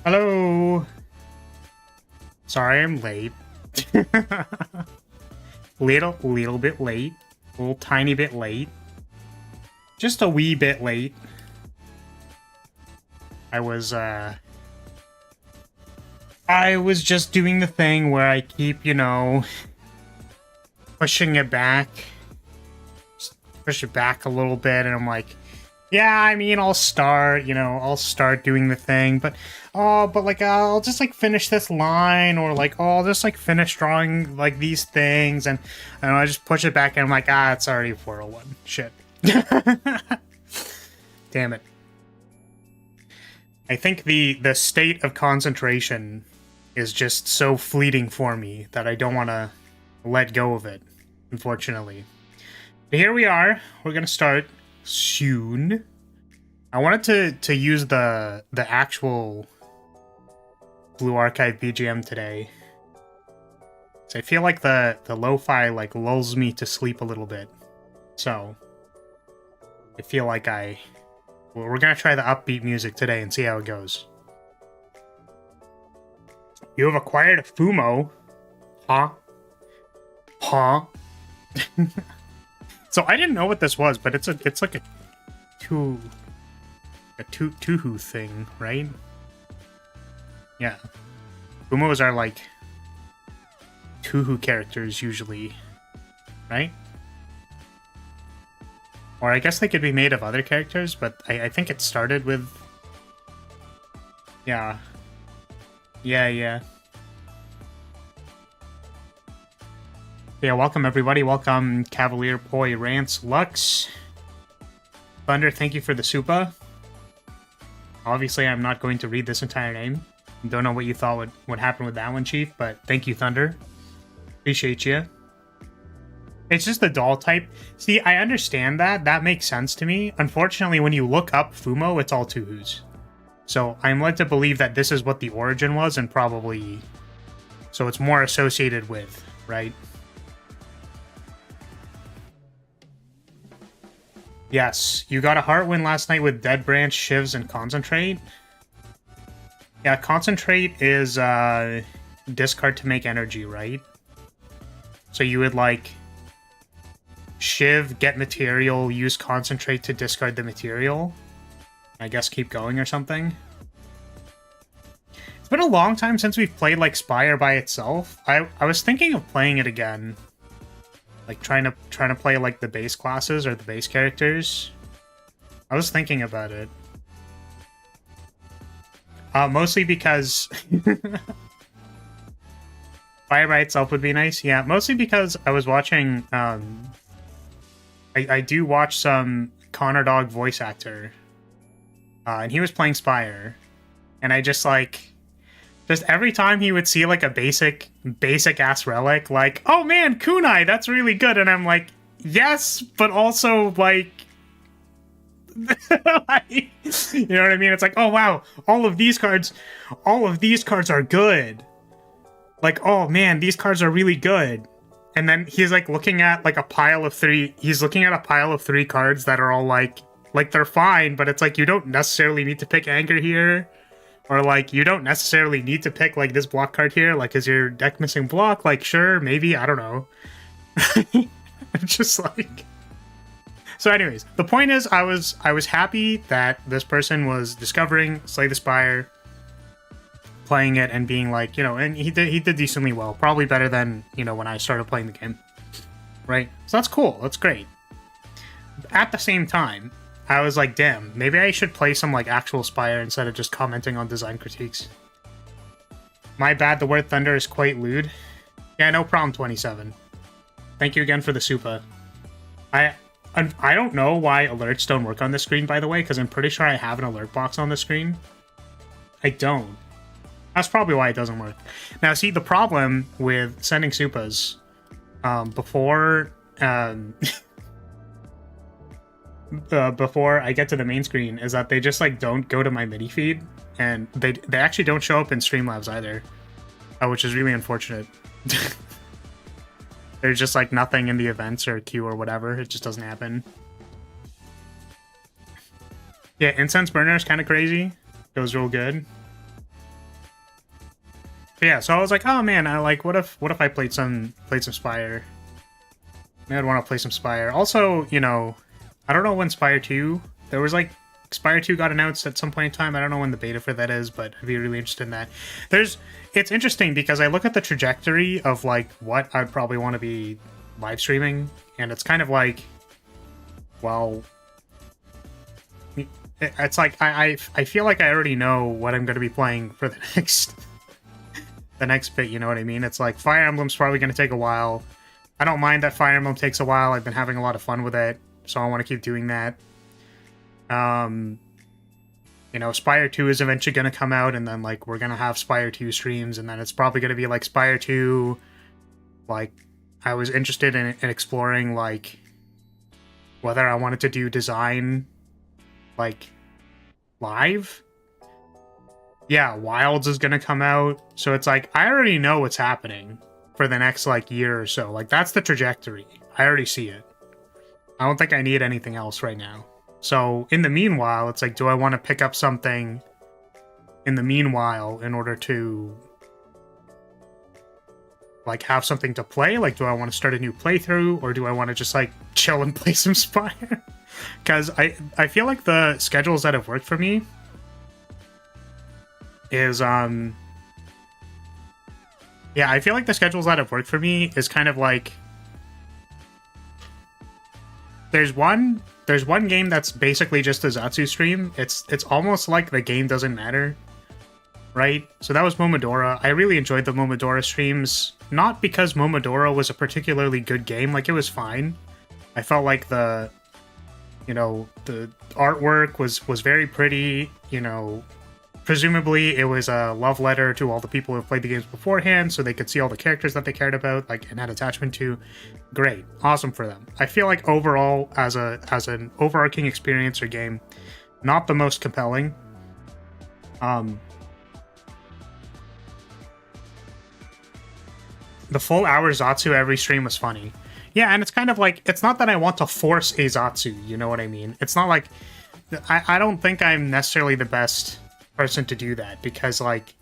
Hello. Sorry I'm late. little bit late. A little tiny bit late. Just a wee bit late. I was just doing the thing where I keep, pushing it back. Just push it back a little bit, and I'm like, yeah, I mean, I'll start doing the thing, but I'll just like finish this line, or like, I'll just like finish drawing like these things, and I just push it back, and I'm like, it's already 4:01. Shit. Damn it. I think the state of concentration is just so fleeting for me that I don't want to let go of it, unfortunately. But here we are. We're gonna start soon. I wanted to use the actual Blue Archive BGM today, so I feel like the lo-fi like lulls me to sleep a little bit. So I feel like we're gonna try the upbeat music today and see how it goes. You have acquired a Fumo, huh? So I didn't know what this was, but it's like a Tuhu thing, right? Yeah. Fumos are like Tuhu characters usually, right? Or I guess they could be made of other characters, but I think it started with... Yeah. Yeah, welcome everybody. Welcome Cavalier, Poi, Rance, Lux. Thunder, thank you for the supa. Obviously, I'm not going to read this entire name. Don't know what you thought would happen with that one, Chief, but thank you, Thunder. Appreciate you. It's just the doll type. See, I understand that. That makes sense to me. Unfortunately, when you look up Fumo, it's all Tuhus. So I'm led to believe that this is what the origin was, and probably... So it's more associated with, right? Yes, you got a heart win last night with Dead Branch, Shivs, and Concentrate. Yeah, Concentrate is discard to make energy, right? So you would like Shiv, get material, use Concentrate to discard the material. I guess keep going or something. It's been a long time since we've played like Spire by itself. I was thinking of playing it again. Like trying to play like the base classes or the base characters. I was thinking about it. Mostly because Fire by itself would be nice. Yeah, mostly because I was watching I do watch some Connor Dog voice actor. And he was playing Spire. And I just every time he would see like a basic ass relic, like, oh man, kunai, that's really good, and I'm like, yes, but also like, you know what I mean? It's like, oh wow, all of these cards are good. Like, oh man, these cards are really good. And then he's like looking at like a pile of three cards that are all like they're fine, but it's like you don't necessarily need to pick anger here. Or, like, you don't necessarily need to pick, like, this block card here. Like, is your deck missing block? Like, sure, maybe, I don't know. I'm just like... So anyways, the point is, I was happy that this person was discovering Slay the Spire, playing it, and being like, and he did decently well. Probably better than, when I started playing the game. Right? So that's cool. That's great. At the same time, I was like, damn, maybe I should play some, like, actual Spire instead of just commenting on design critiques. My bad, the word thunder is quite lewd. Yeah, no problem, 27. Thank you again for the supa. I don't know why alerts don't work on this screen, by the way, because I'm pretty sure I have an alert box on the screen. I don't. That's probably why it doesn't work. Now, see, the problem with sending supas, before I get to the main screen is that they just like don't go to my MIDI feed, and they actually don't show up in Streamlabs either, which is really unfortunate. There's just like nothing in the events or queue or whatever. It just doesn't happen. Yeah, Incense Burner is kind of crazy. Goes real good. But yeah, so I was like, oh man, I like, what if I played some Spire? Maybe I'd want to play some Spire. Also, you know, I don't know when Spire 2, there was like, Spire 2 got announced at some point in time. I don't know when the beta for that is, but I'd be really interested in that. It's interesting because I look at the trajectory of like what I'd probably want to be live streaming, and it's kind of like, well, it's like I feel like I already know what I'm going to be playing for the next bit. You know what I mean? It's like Fire Emblem's probably going to take a while. I don't mind that Fire Emblem takes a while. I've been having a lot of fun with it, so I want to keep doing that. You know, Spire 2 is eventually going to come out, and then, like, we're going to have Spire 2 streams, and then it's probably going to be, like, Spire 2, like, I was interested in exploring, like, whether I wanted to do design, like, live. Yeah, Wilds is going to come out, so it's like, I already know what's happening for the next, like, year or so. Like, that's the trajectory. I already see it. I don't think I need anything else right now. So, in the meanwhile, it's like, do I want to pick up something in the meanwhile in order to, like, have something to play? Like, do I want to start a new playthrough, or do I want to just, like, chill and play some Spire? Because I feel like the schedules that have worked for me is, yeah, I feel like the schedules that have worked for me is kind of like, there's one game that's basically just a Zatsu stream. It's almost like the game doesn't matter, right? So that was Momodora. I really enjoyed the Momodora streams, not because Momodora was a particularly good game. Like, it was fine. I felt like the artwork was very pretty. You know, presumably it was a love letter to all the people who have played the games beforehand, so they could see all the characters that they cared about, like, and had attachment to. Great, awesome for them. I feel like overall, as an overarching experience or game, not the most compelling. The full hour Zatsu every stream was funny. Yeah, and it's kind of like, it's not that I want to force a Zatsu, you know what I mean? It's not like, I don't think I'm necessarily the best person to do that, because, like,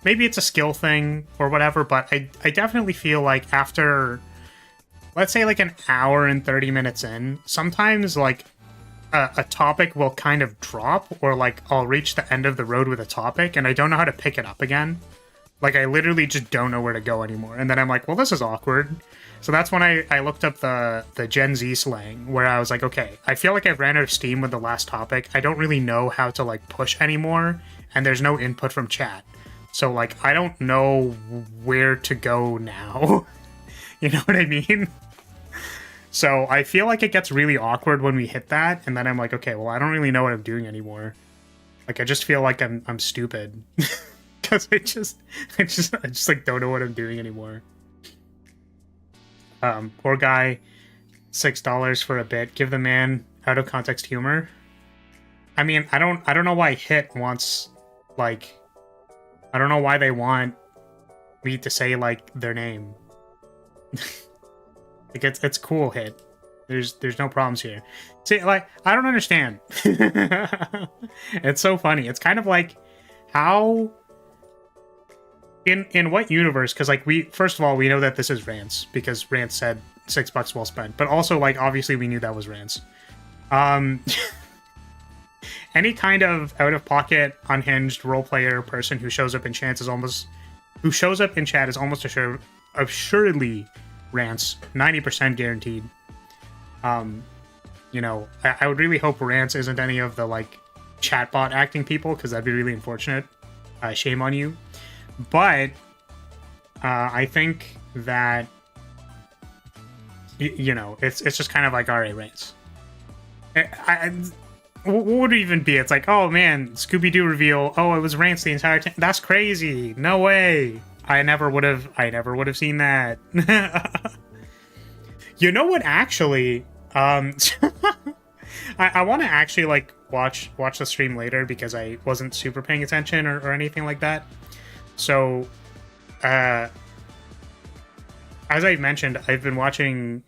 maybe it's a skill thing or whatever, but I definitely feel like after, let's say, like, an hour and 30 minutes in, sometimes, like, a topic will kind of drop, or, like, I'll reach the end of the road with a topic, and I don't know how to pick it up again. Like, I literally just don't know where to go anymore. And then I'm like, well, this is awkward. So that's when I looked up the Gen Z slang, where I was like, okay, I feel like I've ran out of steam with the last topic. I don't really know how to, like, push anymore, and there's no input from chat. So, like, I don't know where to go now. You know what I mean? So I feel like it gets really awkward when we hit that, and then I'm like, okay, well, I don't really know what I'm doing anymore. Like, I just feel like I'm stupid. Because I just like don't know what I'm doing anymore. Poor guy, $6 for a bit. Give the man out of context humor. I mean, I don't know why Hit wants, like, I don't know why they want me to say, like, their name. Like, it's cool, Hit. There's no problems here. See, like, I don't understand. It's so funny. It's kind of like, how, in what universe? Because, like, first of all, we know that this is Rance, because Rance said $6 well spent. But also, like, obviously we knew that was Rance. Any kind of out-of-pocket, unhinged role player person who shows up in chat is almost assuredly Rance, 90% guaranteed. You know, I would really hope Rance isn't any of the, like, chatbot acting people, because that'd be really unfortunate. Shame on you. But I think that, you know, it's just kind of like, all right, Rance. What would it even be? It's like, oh man, Scooby-Doo reveal. Oh, it was Rance the entire time. That's crazy. No way. I never would have seen that. You know what? Actually, I want to actually, like, watch the stream later, because I wasn't super paying attention or anything like that. So, as I mentioned, I've been watching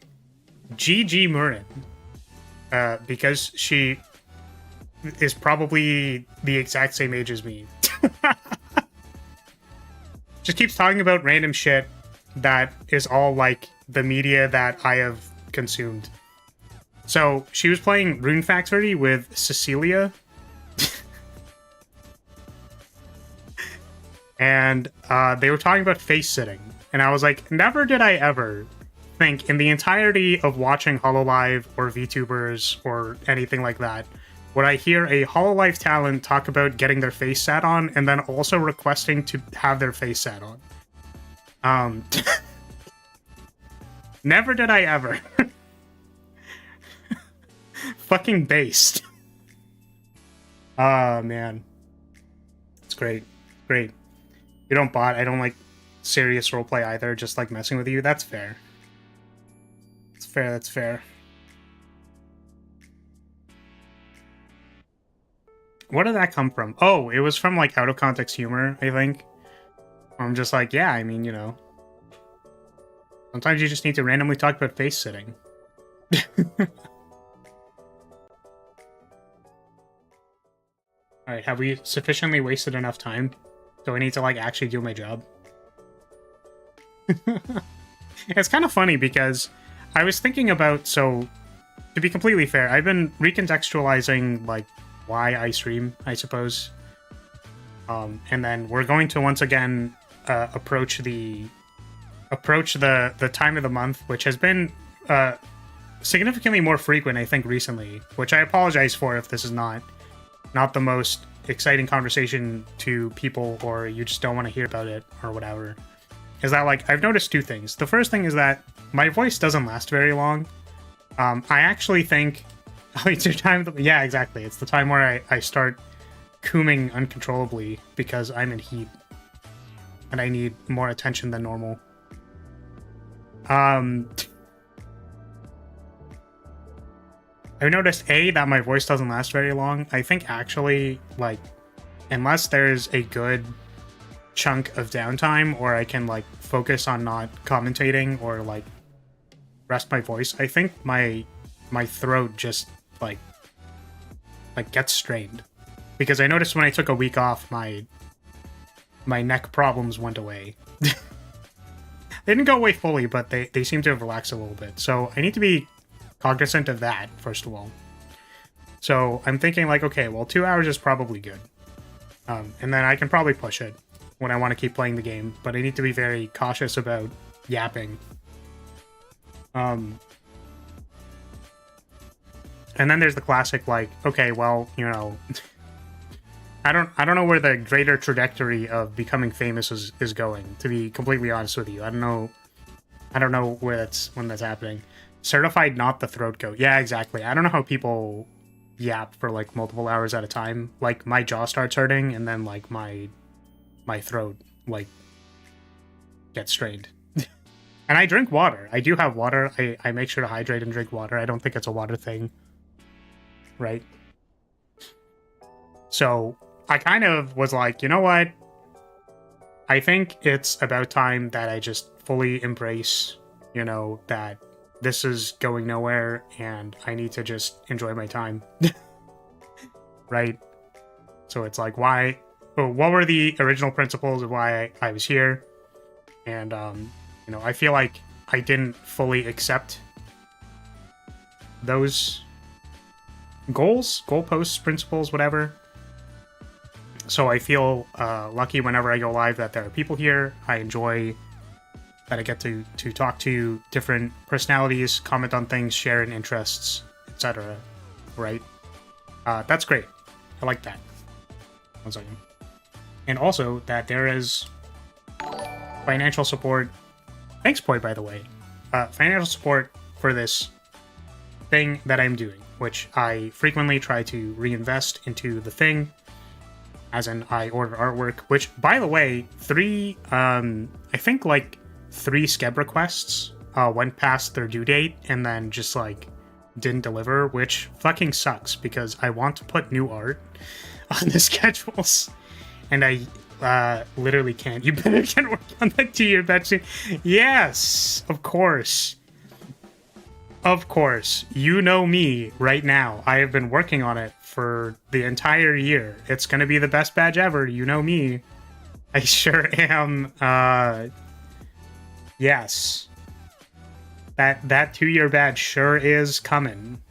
Gigi Murin, because she is probably the exact same age as me. just keeps talking about random shit that is all like the media that I have consumed. So she was playing Rune Factory with Cecilia. And they were talking about face sitting. And I was like, never did I ever think in the entirety of watching HoloLive or VTubers or anything like that, would I hear a HoloLive talent talk about getting their face sat on and then also requesting to have their face sat on. Never did I ever. Fucking based. Oh, man. It's great. Great. You don't bot. I don't like serious roleplay either, just like messing with you. That's fair. That's fair, that's fair. Where did that come from? Oh, it was from like out of context humor, I think. I'm just like, yeah, I mean, you know. Sometimes you just need to randomly talk about face sitting. Alright, have we sufficiently wasted enough time? Do I need to like actually do my job? It's kind of funny because I was thinking about, so to be completely fair, I've been recontextualizing like why I stream, I suppose. And then we're going to once again approach the time of the month, which has been significantly more frequent, I think, recently, which I apologize for if this is not the most exciting conversation to people, or you just don't want to hear about it or whatever. Is that, like, I've noticed two things. The first thing is that my voice doesn't last very long. I actually think it's your time. Yeah, exactly. It's the time where I start cooming uncontrollably because I'm in heat and I need more attention than normal. I've noticed, that my voice doesn't last very long. I think actually, like, unless there's a good chunk of downtime or I can, like, focus on not commentating or, like, rest my voice, I think my throat just, like gets strained. Because I noticed when I took a week off, my neck problems went away. They didn't go away fully, but they seem to have relaxed a little bit. So I need to be cognizant of that, first of all. So I'm thinking, like, okay, well, 2 hours is probably good. And then I can probably push it when I want to keep playing the game, but I need to be very cautious about yapping. And then there's the classic, like, okay, well, you know, I don't know where the greater trajectory of becoming famous is going, to be completely honest with you. I don't know when that's happening. Certified not the throat goat. Yeah, exactly. I don't know how people yap for like multiple hours at a time. Like, my jaw starts hurting and then like my throat like gets strained. And I drink water. I do have water. I make sure to hydrate and drink water. I don't think it's a water thing. Right? So I kind of was like, you know what? I think it's about time that I just fully embrace, you know, that this is going nowhere and I need to just enjoy my time. Right? So it's like, what were the original principles of why I was here? And, you know, I feel like I didn't fully accept those goalposts, principles, whatever. So I feel lucky whenever I go live that there are people here. I enjoy that I get to talk to different personalities, comment on things, share in interests, etc. Right? That's great. I like that. 1 second. And also that there is financial support. Thanks, Poi, by the way. Financial support for this thing that I'm doing, which I frequently try to reinvest into the thing. As in, I order artwork, which, by the way, I think like 3 Skeb requests went past their due date and then just like didn't deliver, which fucking sucks because I want to put new art on the schedules and I literally can't. You better get work on that 2-year Betsy. Yes, of course. Of course. You know me right now. I have been working on it for the entire year. It's going to be the best badge ever. You know me. I sure am. Yes. That 2-year badge sure is coming.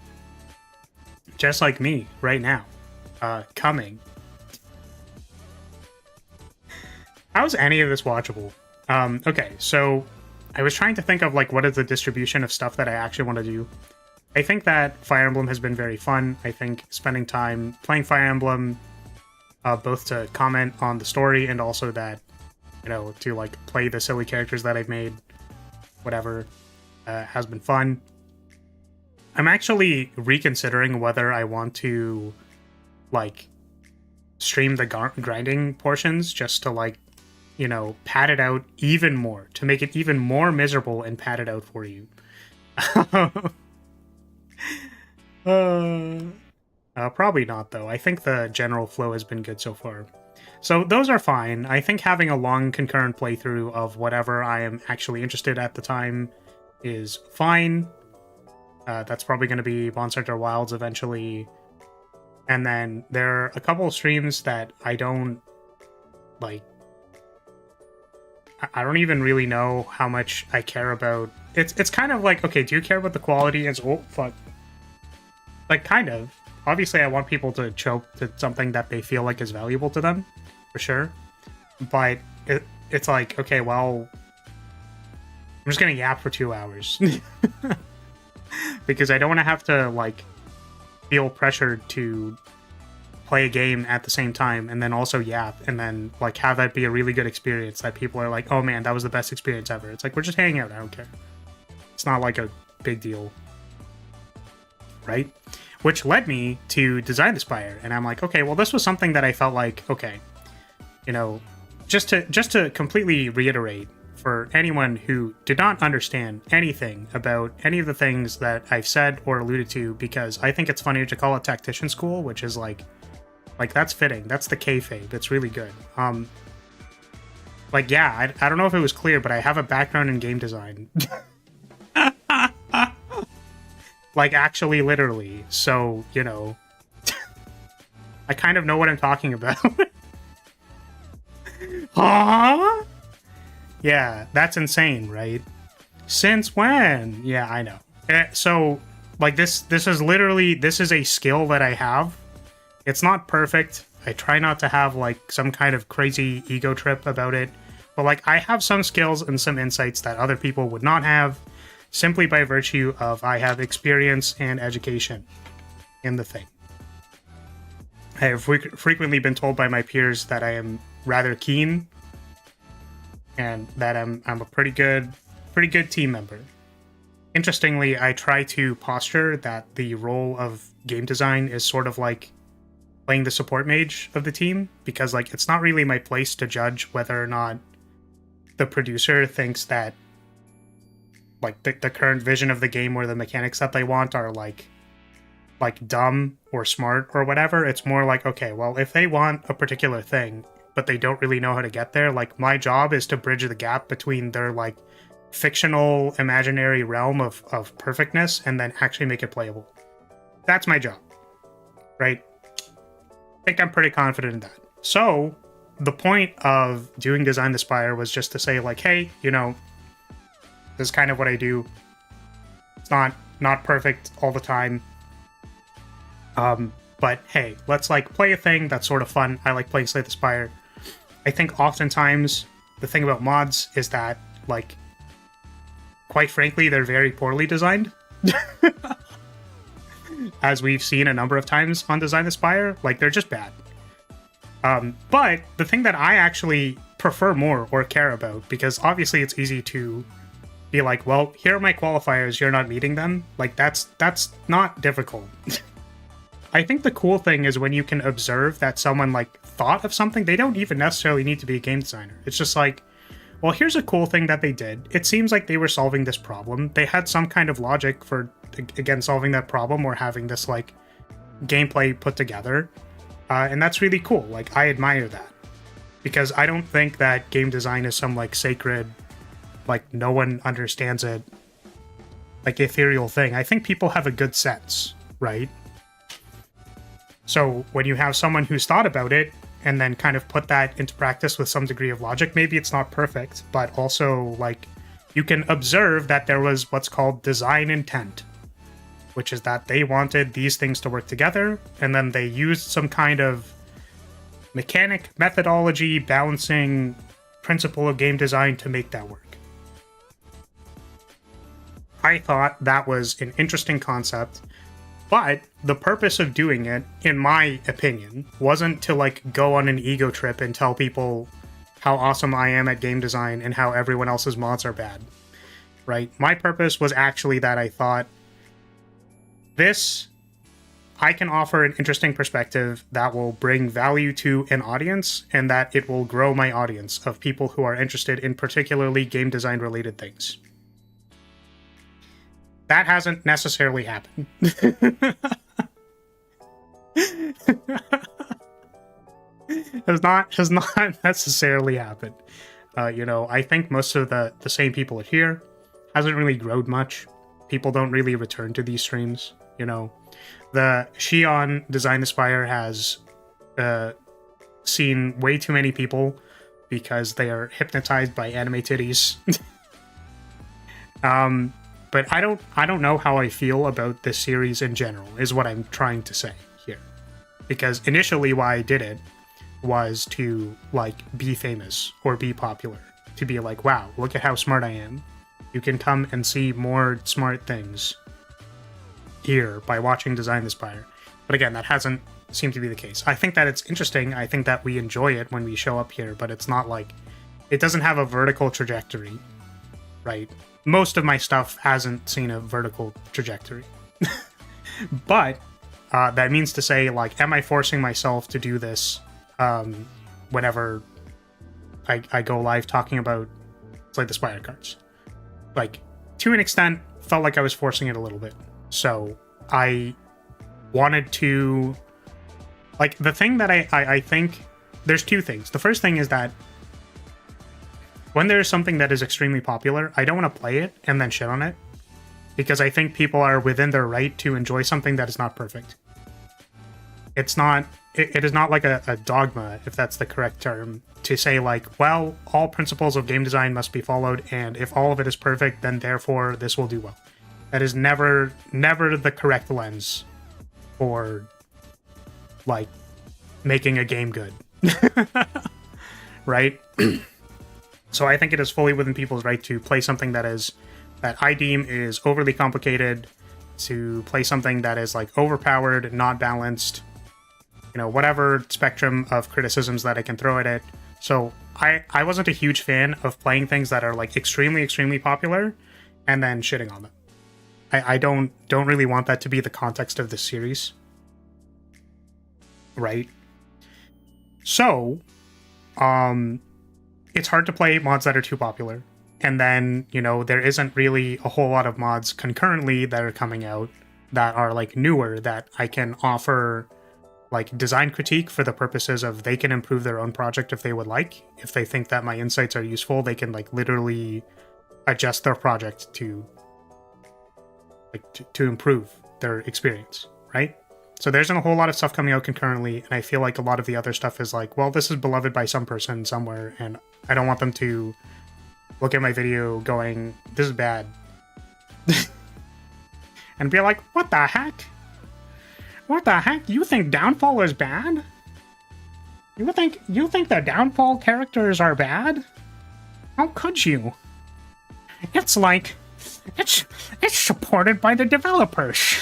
Just like me right now. Coming. How's any of this watchable? Okay, so I was trying to think of like what is the distribution of stuff that I actually want to do. I think that Fire Emblem has been very fun. I think spending time playing Fire Emblem, both to comment on the story and also that, you know, to like play the silly characters that I've made, whatever, has been fun. I'm actually reconsidering whether I want to like stream the grinding portions just to like, you know, pad it out even more, to make it even more miserable and pad it out for you. Probably not, though. I think the general flow has been good so far. So those are fine. I think having a long concurrent playthrough of whatever I am actually interested at the time is fine. That's probably going to be Monster Hunter Wilds eventually. And then there are a couple of streams that I don't, like, I don't even really know how much I care about. It's kind of like, okay, do you care about the quality? Oh, fuck. Like, kind of. Obviously, I want people to choke to something that they feel like is valuable to them, for sure. But it's like, okay, well, I'm just gonna yap for 2 hours. Because I don't want to have to, like, feel pressured to play a game at the same time and then also yap and then like have that be a really good experience that people are like, oh man, that was the best experience ever. It's like, we're just hanging out, I don't care. It's not like a big deal, right? Which led me to design the Spire, and I'm like, okay, well, this was something that I felt like, okay, you know, just to completely reiterate for anyone who did not understand anything about any of the things that I've said or alluded to, because I think it's funnier to call it Tactician School, which is like that's fitting. That's the kayfabe. It's really good. Like, yeah, I don't know if it was clear, but I have a background in game design. Like, actually, literally. So, you know, I kind of know what I'm talking about. Huh? Yeah, that's insane, right? Since when? Yeah, I know. So, like, this is literally, this is a skill that I have. It's not perfect. I try not to have, like, some kind of crazy ego trip about it. But, like, I have some skills and some insights that other people would not have, simply by virtue of I have experience and education in the thing. I have frequently been told by my peers that I am rather keen and that I'm a pretty good team member. Interestingly, I try to posture that the role of game design is sort of like playing the support mage of the team, because like it's not really my place to judge whether or not the producer thinks that like the current vision of the game or the mechanics that they want are like dumb or smart or whatever. It's more like, okay, well, if they want a particular thing but they don't really know how to get there, like my job is to bridge the gap between their like fictional imaginary realm of perfectness and then actually make it playable. That's my job, right? I think I'm pretty confident in that. So the point of doing Design the Spire was just to say like, hey, you know, this is kind of what I do. It's not perfect all the time. But hey, let's like play a thing that's sort of fun. I like playing Slay the Spire. I think oftentimes the thing about mods is that, like, quite frankly, they're very poorly designed. As we've seen a number of times on Design the Spire, like, they're just bad. But the thing that I actually prefer more or care about, because obviously it's easy to be like, well, here are my qualifiers, you're not meeting them. Like, that's not difficult. I think the cool thing is when you can observe that someone, like, thought of something. They don't even necessarily need to be a game designer. It's just like, well, here's a cool thing that they did. It seems like they were solving this problem. They had some kind of logic for, again, solving that problem or having this, like, gameplay put together. And that's really cool. Like, I admire that. Because I don't think that game design is some, like, sacred, like, no one understands it, like, ethereal thing. I think people have a good sense, right? So when you have someone who's thought about it, and then kind of put that into practice with some degree of logic. Maybe it's not perfect, but also like you can observe that there was what's called design intent, which is that they wanted these things to work together, and then they used some kind of mechanic, methodology, balancing principle of game design to make that work. I thought that was an interesting concept, but the purpose of doing it, in my opinion, wasn't to like go on an ego trip and tell people how awesome I am at game design and how everyone else's mods are bad, right? My purpose was actually that I thought I can offer an interesting perspective that will bring value to an audience, and that it will grow my audience of people who are interested in particularly game design related things. That hasn't necessarily happened. has not necessarily happened. I think most of the same people are here. Hasn't really grown much. People don't really return to these streams. The Shion Design the Spire has seen way too many people because they are hypnotized by anime titties. But I don't know how I feel about this series in general, is what I'm trying to say here. Because initially why I did it was to, like, be famous or be popular. To be like, wow, look at how smart I am. You can come and see more smart things here by watching Design the Spire. But again, that hasn't seemed to be the case. I think that it's interesting. I think that we enjoy it when we show up here, but it's not like... It doesn't have a vertical trajectory, right? Most of my stuff hasn't seen a vertical trajectory. But that means to say, like, am I forcing myself to do this whenever I go live talking about Slay the Spire cards? Like, to an extent, felt like I was forcing it a little bit. So I wanted to... Like, the thing that I think... There's two things. The first thing is that when there's something that is extremely popular, I don't want to play it and then shit on it, because I think people are within their right to enjoy something that is not perfect. It's not... It is not like a dogma, if that's the correct term, to say like, well, all principles of game design must be followed, and if all of it is perfect, then therefore this will do well. That is never the correct lens for, like, making a game good. Right? So I think it is fully within people's right to play something that I deem is overly complicated, to play something that is, like, overpowered, not balanced, whatever spectrum of criticisms that I can throw at it. So I wasn't a huge fan of playing things that are, like, extremely, extremely popular and then shitting on them. I don't really want that to be the context of this series. Right? So, it's hard to play mods that are too popular. And then, there isn't really a whole lot of mods concurrently that are coming out that are, like, newer, that I can offer, like, design critique for the purposes of they can improve their own project if they would like. If they think that my insights are useful, they can, like, literally adjust their project to improve their experience, right? So there isn't a whole lot of stuff coming out concurrently, and I feel like a lot of the other stuff is like, well, this is beloved by some person somewhere, and I don't want them to look at my video going, this is bad. And be like, what the heck? What the heck? You think Downfall is bad? You think the Downfall characters are bad? How could you? It's like, it's supported by the developers.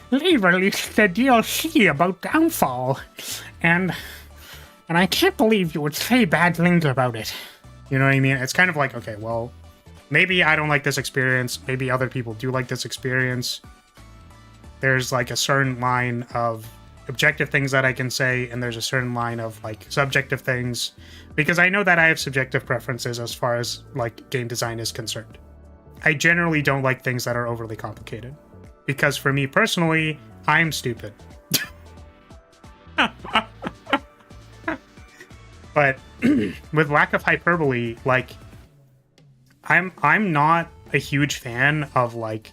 They released the DLC about Downfall, and I can't believe you would say bad things about it. You know what I mean? It's kind of like, okay, well, maybe I don't like this experience, maybe other people do like this experience. There's, like, a certain line of objective things that I can say, and there's a certain line of, like, subjective things, because I know that I have subjective preferences as far as, like, game design is concerned. I generally don't like things that are overly complicated, because for me personally, I'm stupid. But with lack of hyperbole, like, I'm not a huge fan of, like,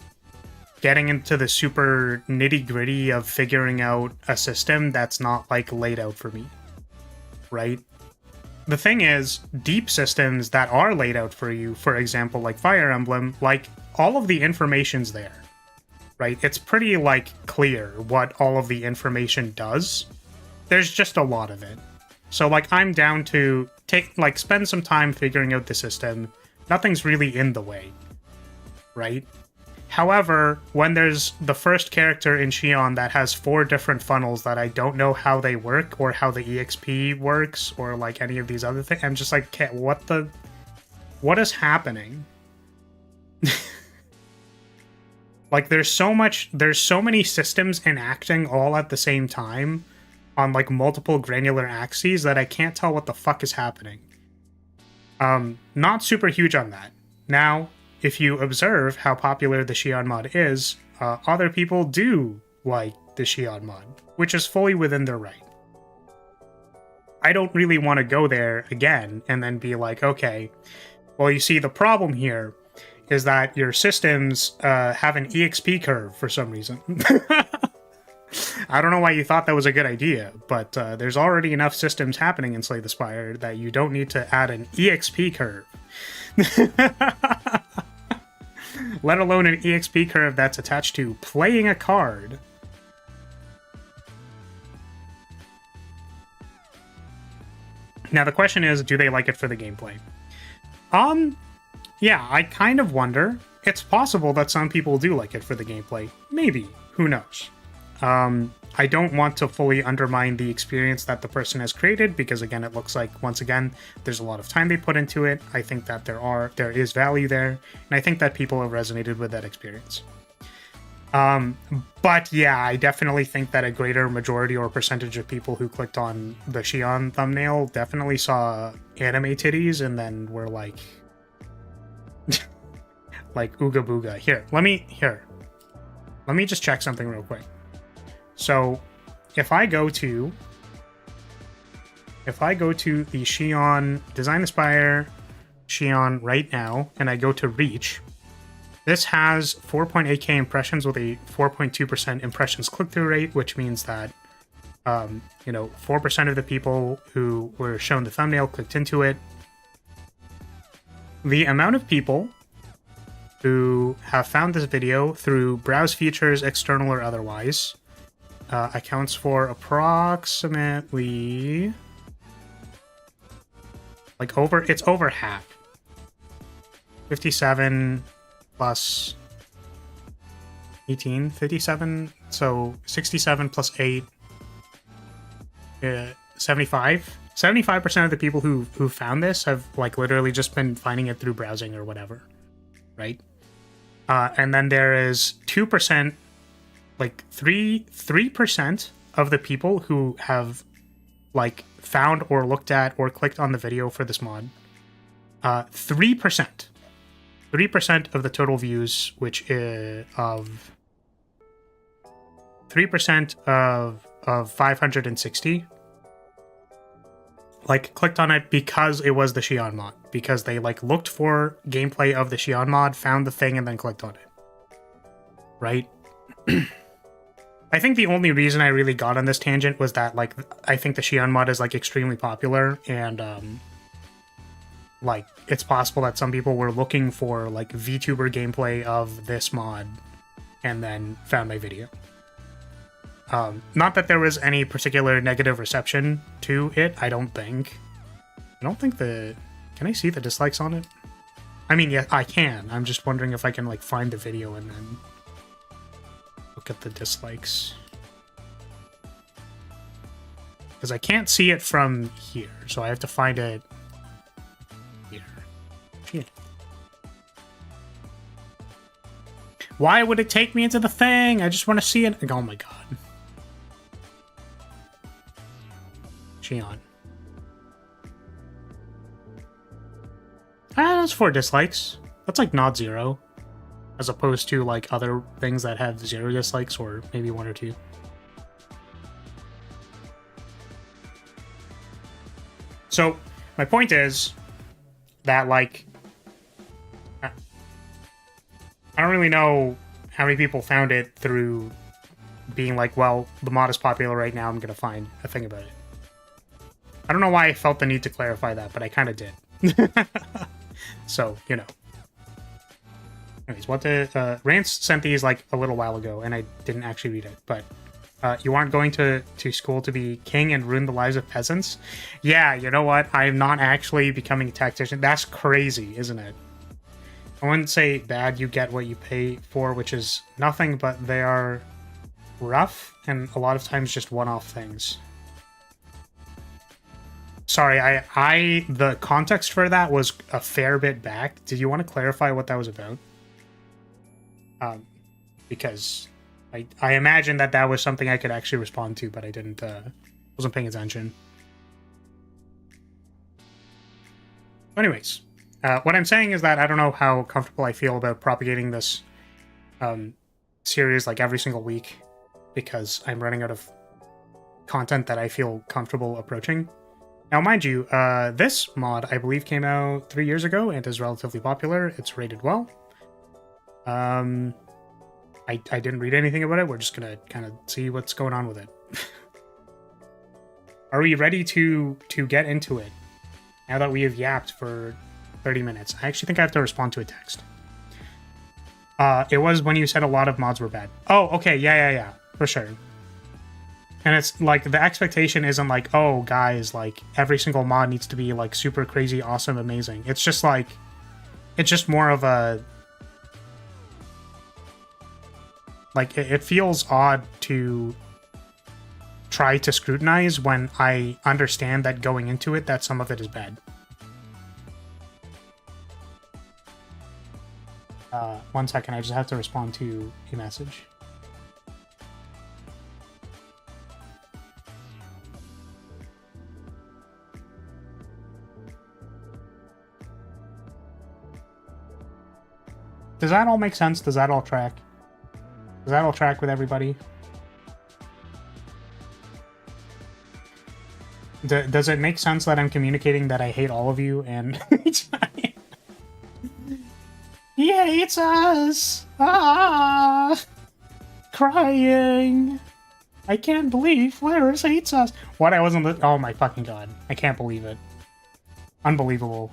getting into the super nitty-gritty of figuring out a system that's not, like, laid out for me. right? The thing is, deep systems that are laid out for you, for example, like Fire Emblem, like, all of the information's there, right? It's pretty, like, clear what all of the information does. There's just a lot of it. So, like, I'm down to spend some time figuring out the system. Nothing's really in the way, right? However, when there's the first character in Xion that has 4 different funnels that I don't know how they work, or how the EXP works, or, like, any of these other things, I'm just like, okay, what is happening? Like, there's so many systems enacting all at the same time on, like, multiple granular axes that I can't tell what the fuck is happening. Not super huge on that. Now, if you observe how popular the Xion mod is, other people do like the Xion mod, which is fully within their right. I don't really want to go there again and then be like, okay, well, you see, the problem here is that your systems have an EXP curve for some reason. I don't know why you thought that was a good idea, but there's already enough systems happening in Slay the Spire that you don't need to add an EXP curve. Let alone an EXP curve that's attached to playing a card. Now the question is, do they like it for the gameplay? Yeah, I kind of wonder. It's possible that some people do like it for the gameplay. Maybe. Who knows? I don't want to fully undermine the experience that the person has created, because again, it looks like, once again, there's a lot of time they put into it. I think that there is value there, and I think that people have resonated with that experience. But yeah, I definitely think that a greater majority or percentage of people who clicked on the Xion thumbnail definitely saw anime titties and then were like, like, ooga booga. Here, let me just check something real quick. So, if I go to the Xion Design the Spire Xion right now, and I go to Reach, this has 4.8k impressions with a 4.2% impressions click-through rate, which means that 4% of the people who were shown the thumbnail clicked into it. The amount of people who have found this video through browse features, external or otherwise, accounts for approximately it's over half. 57 plus 18, 57, so 67 plus 8, 75. 75% of the people who found this have, like, literally just been finding it through browsing or whatever, right? And then there is 2%, like 3% of the people who have, like, found or looked at or clicked on the video for this mod. 3% of the total views, which is of 3% of 560, like, clicked on it because it was the Xion mod, because they, like, looked for gameplay of the Xion mod, found the thing, and then clicked on it, right? I think the only reason I really got on this tangent was that, like, I think the Xion mod is, like, extremely popular, and like, it's possible that some people were looking for, like, VTuber gameplay of this mod and then found my video. Not that there was any particular negative reception to it, I don't think. Can I see the dislikes on it? I mean, yeah, I can. I'm just wondering if I can, like, find the video and then look at the dislikes. Because I can't see it from here, so I have to find it here. Shit. Why would it take me into the thing? I just want to see it. Oh my god. Xion. That's 4 dislikes. That's, like, not 0. As opposed to, like, other things that have 0 dislikes, or maybe 1 or 2. So, my point is that, like, I don't really know how many people found it through being like, well, the mod is popular right now, I'm gonna find a thing about it. I don't know why I felt the need to clarify that, but I kind of did. So, you know. Anyways, what the... Rance sent these, like, a little while ago, and I didn't actually read it, but... you aren't going to school to be king and ruin the lives of peasants? Yeah, you know what? I'm not actually becoming a tactician. That's crazy, isn't it? I wouldn't say bad, you get what you pay for, which is nothing, but they are rough, and a lot of times just one-off things. Sorry, the context for that was a fair bit back. Did you want to clarify what that was about? Because I imagine that was something I could actually respond to, but I didn't, wasn't paying attention. Anyways, what I'm saying is that I don't know how comfortable I feel about propagating this series like every single week, because I'm running out of content that I feel comfortable approaching. Now, mind you, this mod, I believe, came out 3 years ago and is relatively popular. It's rated well. I didn't read anything about it. We're just gonna kind of see what's going on with it. Are we ready to get into it? Now that we have yapped for 30 minutes. I actually think I have to respond to a text. It was when you said a lot of mods were bad. Oh, okay, yeah, for sure. And it's like, the expectation isn't like, oh, guys, like, every single mod needs to be, like, super crazy, awesome, amazing. It's just like, it's just more of a... Like, it feels odd to try to scrutinize when I understand that going into it, that some of it is bad. One second, I just have to respond to a message. Does that all make sense? Does that all track? Does that all track with everybody? Does it make sense that I'm communicating that I hate all of you and he hates us? Ah, crying. I can't believe Lyris hates us. What? I wasn't. Oh my fucking god! I can't believe it. Unbelievable.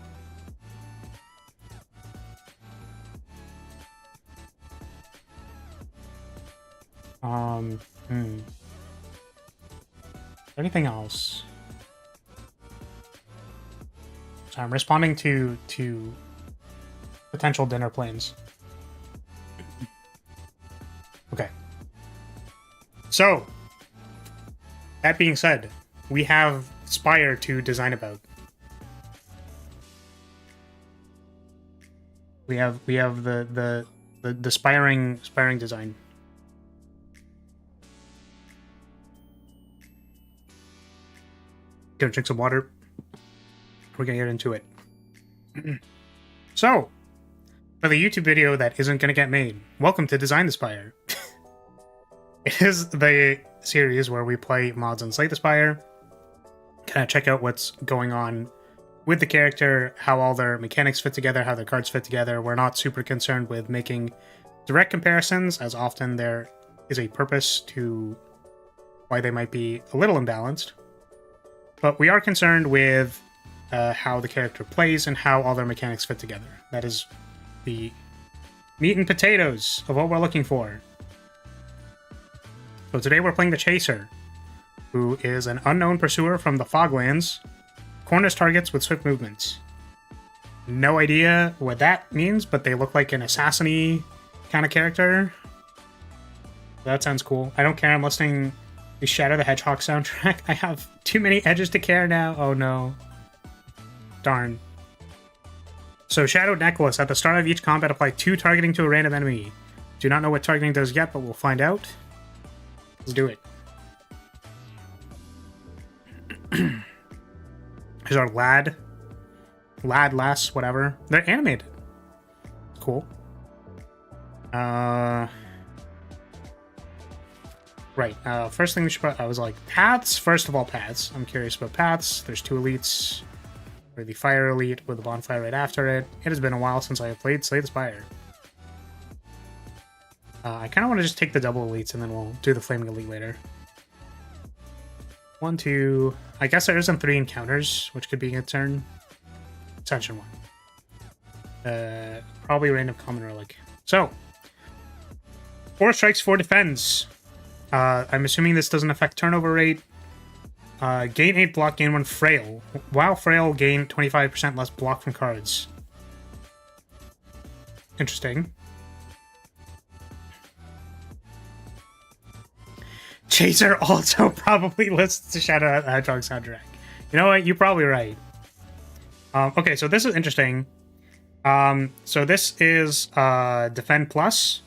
Anything else? So I'm responding to potential dinner plans. Okay. So, that being said, we have Spire to design about. We have the spiring design. Gonna drink some water. We're gonna get into it. So, for the YouTube video that isn't gonna get made, welcome to Design the Spire. It is the series where we play mods and Slay the Spire, kind of check out what's going on with the character, how all their mechanics fit together, how their cards fit together. We're not super concerned with making direct comparisons, as often there is a purpose to why they might be a little imbalanced. But we are concerned with how the character plays and how all their mechanics fit together. That is the meat and potatoes of what we're looking for. So today we're playing the Chaser, who is an unknown pursuer from the Foglands, corners targets with swift movements. No idea what that means, but they look like an assassin-y kind of character. That sounds cool. I don't care, I'm listening the Shadow the Hedgehog soundtrack. I have too many edges to care now. Oh no. Darn. So Shadow Necklace. At the start of each combat, apply 2 targeting to a random enemy. Do not know what targeting does yet, but we'll find out. Let's do it. Here's our lad. Lad, lass, whatever. They're animated. Cool. Right, first thing we should put, I was like, paths? First of all, paths. I'm curious about paths. There's 2 elites. Or the Fire Elite with a bonfire right after it. It has been a while since I have played Slay the Spire. I kind of want to just take the double elites and then we'll do the Flaming Elite later. 1, 2. I guess there isn't 3 encounters, which could be a good turn. Tension 1. Probably random common relic. So, 4 strikes, 4 defends. I'm assuming this doesn't affect turnover rate. Gain 8 block, gain 1 frail. While frail, gain 25% less block from cards. Interesting. Chaser also probably listens to Shadow the Hedgehog soundtrack. You know what? You're probably right. Okay, so this is interesting. So this is Defend Plus.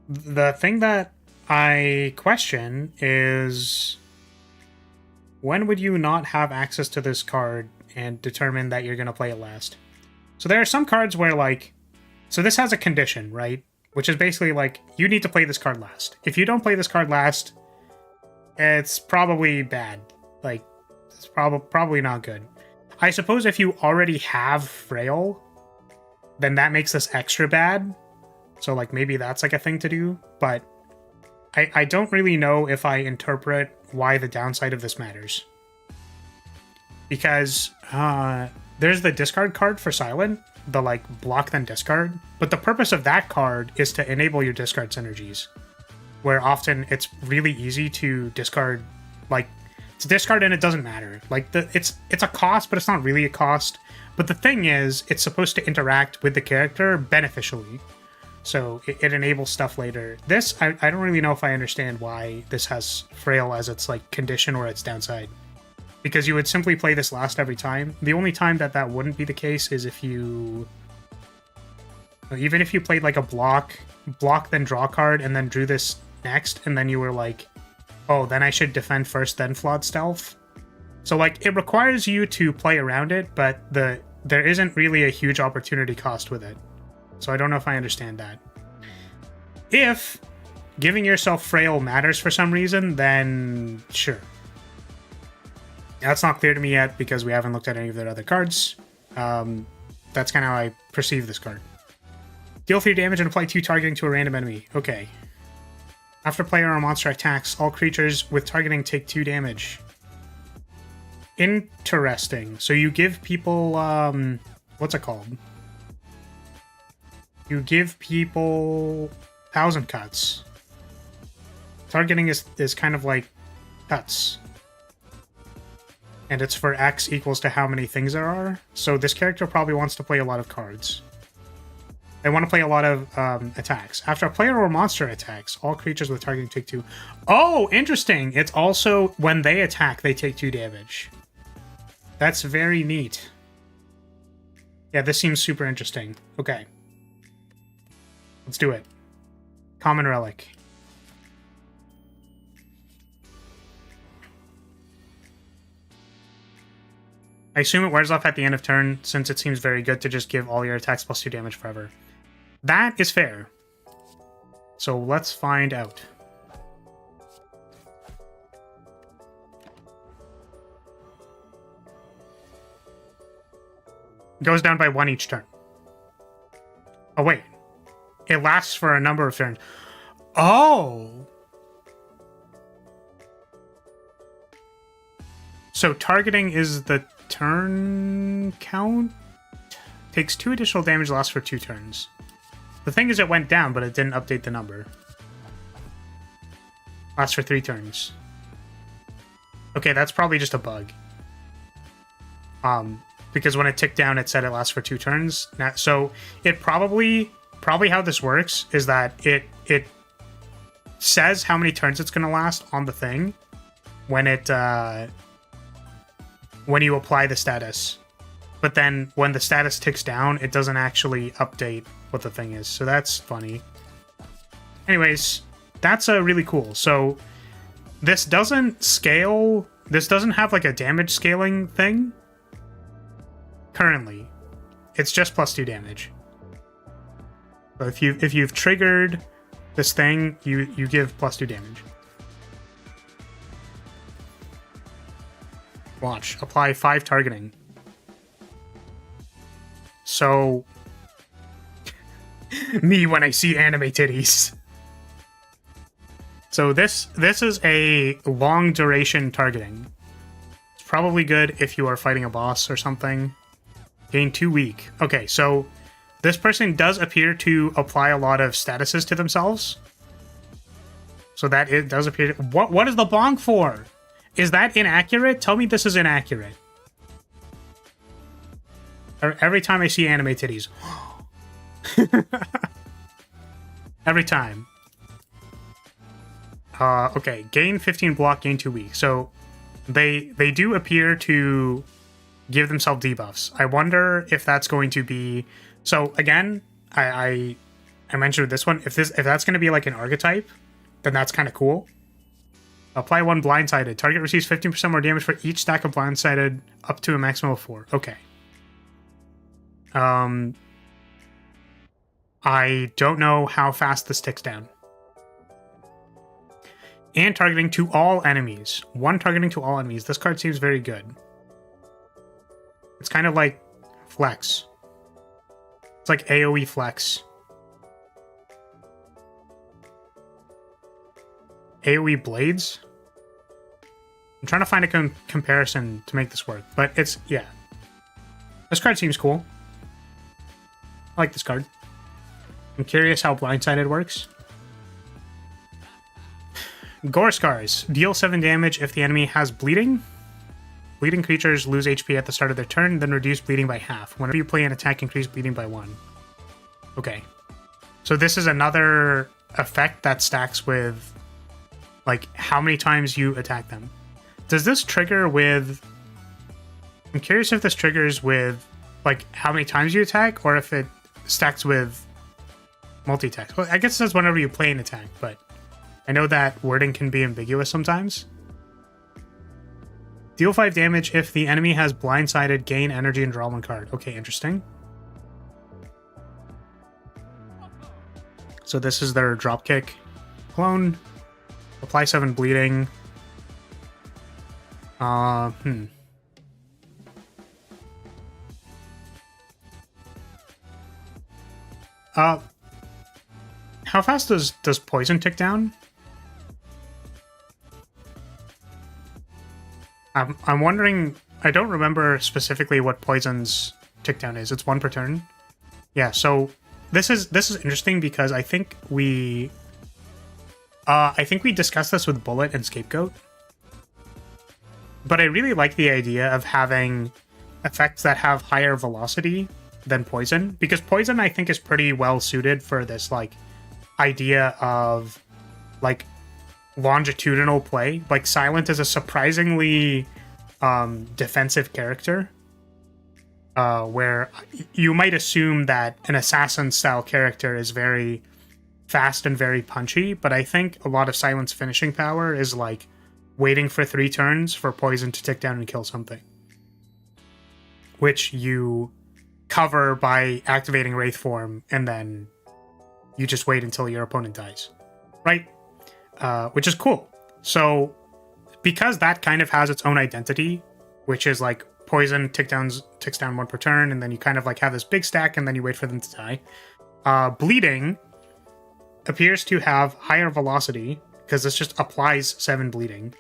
The thing that I question is, when would you not have access to this card and determine that you're going to play it last? So there are some cards where, like, so this has a condition, right? Which is basically like, you need to play this card last. If you don't play this card last, it's probably bad. Like, it's probably not good. I suppose if you already have Frail, then that makes this extra bad. So, like, maybe that's, like, a thing to do. But I don't really know if I interpret why the downside of this matters. Because there's the discard card for Silent, the, like, block then discard. But the purpose of that card is to enable your discard synergies, where often it's really easy to discard, like, to discard and it doesn't matter. Like, it's a cost, but it's not really a cost. But the thing is, it's supposed to interact with the character beneficially. So it enables stuff later. This, I don't really know if I understand why this has Frail as its, like, condition or its downside. Because you would simply play this last every time. The only time that wouldn't be the case is if you... Even if you played, like, a block then draw card, and then drew this next, and then you were like, oh, then I should defend first, then Flawed Stealth. So, like, it requires you to play around it, but there isn't really a huge opportunity cost with it. So I don't know if I understand that. If giving yourself Frail matters for some reason, then sure. That's not clear to me yet because we haven't looked at any of their other cards. That's kind of how I perceive this card. Deal 3 damage and apply 2 targeting to a random enemy. Okay. After player or monster attacks, all creatures with targeting take 2 damage. Interesting. So you give people, what's it called? You give people 1,000 cuts. Targeting is kind of like cuts. And it's for X equals to how many things there are. So this character probably wants to play a lot of cards. They want to play a lot of attacks. After a player or monster attacks, all creatures with targeting take 2. Oh, interesting! It's also, when they attack, they take 2 damage. That's very neat. Yeah, this seems super interesting. Okay. Let's do it. Common Relic. I assume it wears off at the end of turn, since it seems very good to just give all your attacks plus 2 damage forever. That is fair. So let's find out. Goes down by 1 each turn. Oh, wait. It lasts for a number of turns. Oh! So targeting is the turn count? Takes 2 additional damage, lasts for 2 turns. The thing is, it went down, but it didn't update the number. Lasts for 3 turns. Okay, that's probably just a bug. Because when it ticked down, it said it lasts for 2 turns. Now, so it probably how this works is that it says how many turns it's going to last on the thing when it when you apply the status. But then when the status ticks down, it doesn't actually update what the thing is. So that's funny. Anyways, that's really cool. So this doesn't scale. This doesn't have like a damage scaling thing. Currently, it's just plus 2 damage. But if you've triggered this thing, you give plus 2 damage. Watch. Apply 5 targeting. So me when I see anime titties. So this is a long duration targeting. It's probably good if you are fighting a boss or something. Gain 2 weak. Okay, so this person does appear to apply a lot of statuses to themselves. So that it does appear to, what is the bonk for? Is that inaccurate? Tell me this is inaccurate. Every time I see anime titties. Every time. Okay, gain 15 block, gain 2 weak. So they do appear to give themselves debuffs. I wonder if that's going to be... So again, I mentioned this one. If that's going to be like an archetype, then that's kind of cool. Apply 1 blindsided. Target receives 15% more damage for each stack of blindsided up to a maximum of 4. Okay. I don't know how fast this ticks down. And targeting to all enemies. 1 targeting to all enemies. This card seems very good. It's kind of like Flex. It's like AoE Flex. AoE Blades? I'm trying to find a comparison to make this work, but it's, yeah. This card seems cool. I like this card. I'm curious how blindsided works. Gore Scars. Deal 7 damage if the enemy has bleeding. Bleeding creatures lose HP at the start of their turn, then reduce bleeding by half. Whenever you play an attack, increase bleeding by 1. Okay. So this is another effect that stacks with, like, how many times you attack them. Does this trigger with... I'm curious if this triggers with, like, how many times you attack, or if it stacks with multi-attacks. Well, I guess it says whenever you play an attack, but I know that wording can be ambiguous sometimes. Deal 5 damage if the enemy has blindsided, gain energy, and draw 1 card. Okay, interesting. So this is their dropkick clone. Apply 7 bleeding. How fast does poison tick down? I'm wondering. I don't remember specifically what poison's tick down is. It's 1 per turn. Yeah. So this is interesting because I think we discussed this with Bullet and Scapegoat. But I really like the idea of having effects that have higher velocity than poison, because poison I think is pretty well suited for this like idea of like longitudinal play. Like Silent is a surprisingly defensive character, where you might assume that an assassin style character is very fast and very punchy, but I think a lot of Silent's finishing power is like waiting for 3 turns for poison to tick down and kill something, which you cover by activating Wraith form, and then you just wait until your opponent dies, right? Which is cool. So because that kind of has its own identity, which is like poison ticks down 1 per turn, and then you kind of like have this big stack, and then you wait for them to die. Bleeding appears to have higher velocity, because this just applies 7 bleeding.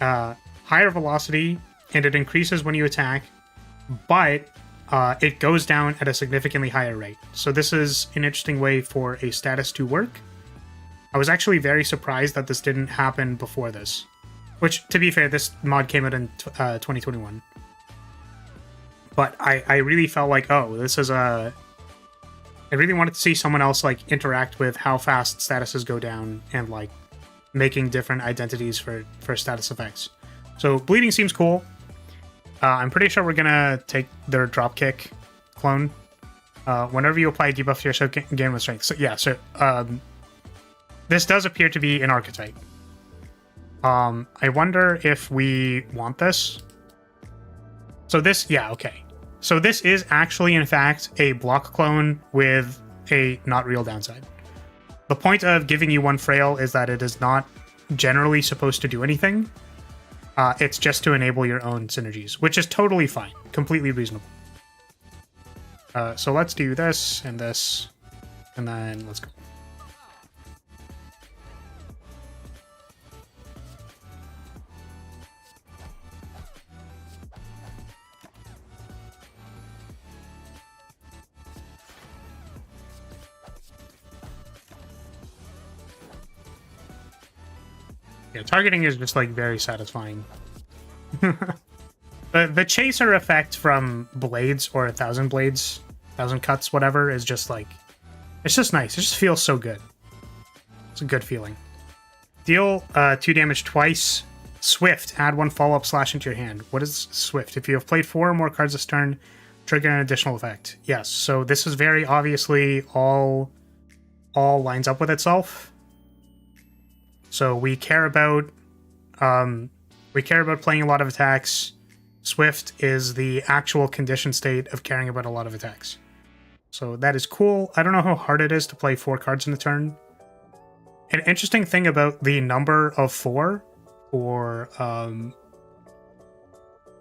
Higher velocity, and it increases when you attack, but it goes down at a significantly higher rate. So this is an interesting way for a status to work. I was actually very surprised that this didn't happen before this. Which, to be fair, this mod came out in 2021. But I really felt like, oh, this is a... I really wanted to see someone else like interact with how fast statuses go down and like making different identities for status effects. So bleeding seems cool. I'm pretty sure we're gonna take their dropkick clone. Whenever you apply a debuff to yourself, gain with strength. So yeah, so this does appear to be an archetype. I wonder if we want this. So this, yeah, okay. So this is actually, in fact, a block clone with a not real downside. The point of giving you 1 frail is that it is not generally supposed to do anything. It's just to enable your own synergies, which is totally fine. Completely reasonable. So let's do this, and then let's go. Yeah, targeting is just like very satisfying. The chaser effect from blades or 1,000 blades, 1,000 cuts, whatever, is just like, it's just nice. It just feels so good. It's a good feeling. Deal 2 damage twice. Swift, add 1 follow-up slash into your hand. What is Swift? If you have played 4 or more cards this turn, trigger an additional effect. Yes, so this is very obviously all lines up with itself. So we care about playing a lot of attacks. Swift is the actual condition state of caring about a lot of attacks. So that is cool. I don't know how hard it is to play 4 cards in a turn. An interesting thing about the number of 4, or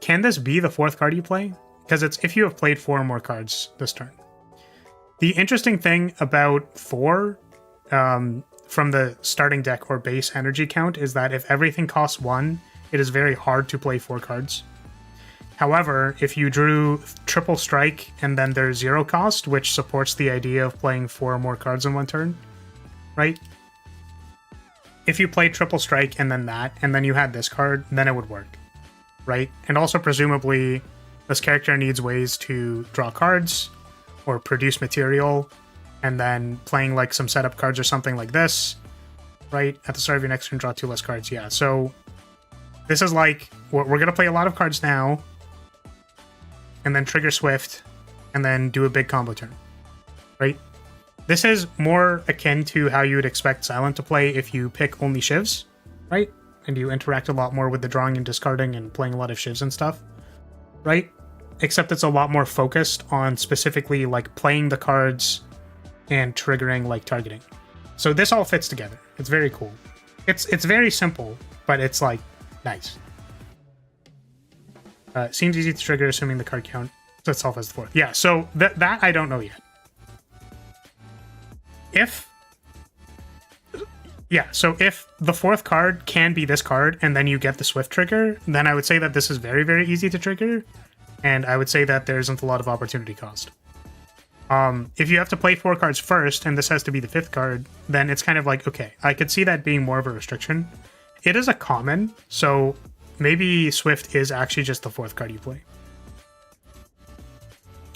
can this be the 4th card you play? Because it's if you have played 4 or more cards this turn. The interesting thing about 4 from the starting deck or base energy count is that if everything costs 1, it is very hard to play 4 cards. However, if you drew triple strike and then there's 0 cost, which supports the idea of playing 4 or more cards in one turn, right? If you played triple strike and then that, and then you had this card, then it would work, right? And also presumably, this character needs ways to draw cards or produce material, and then playing like some setup cards or something like this, right? At the start of your next turn, draw 2 less cards. Yeah, so this is like, we're going to play a lot of cards now, and then trigger Swift, and then do a big combo turn, right? This is more akin to how you would expect Silent to play if you pick only Shivs, right? And you interact a lot more with the drawing and discarding and playing a lot of Shivs and stuff, right? Except it's a lot more focused on specifically like playing the cards and triggering like targeting. So this all fits together. It's very cool. It's very simple, but it's like nice. Seems easy to trigger, assuming the card count itself as the 4th. Yeah, so that I don't know yet. If the 4th card can be this card and then you get the Swift trigger, then I would say that this is very, very easy to trigger, and I would say that there isn't a lot of opportunity cost. If you have to play 4 cards first and this has to be the 5th card, then it's kind of like, okay, I could see that being more of a restriction. It is a common, so maybe Swift is actually just the 4th card you play.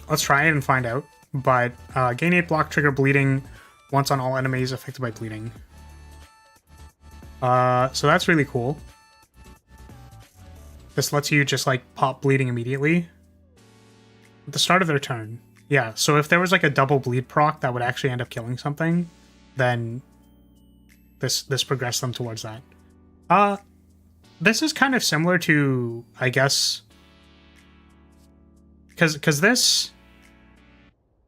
Let's try it and find out. But gain 8 block, trigger bleeding once on all enemies affected by bleeding. So that's really cool. This lets you just like pop bleeding immediately at the start of their turn. Yeah, so if there was like a double bleed proc that would actually end up killing something, then this progressed them towards that. This is kind of similar to, I guess, because this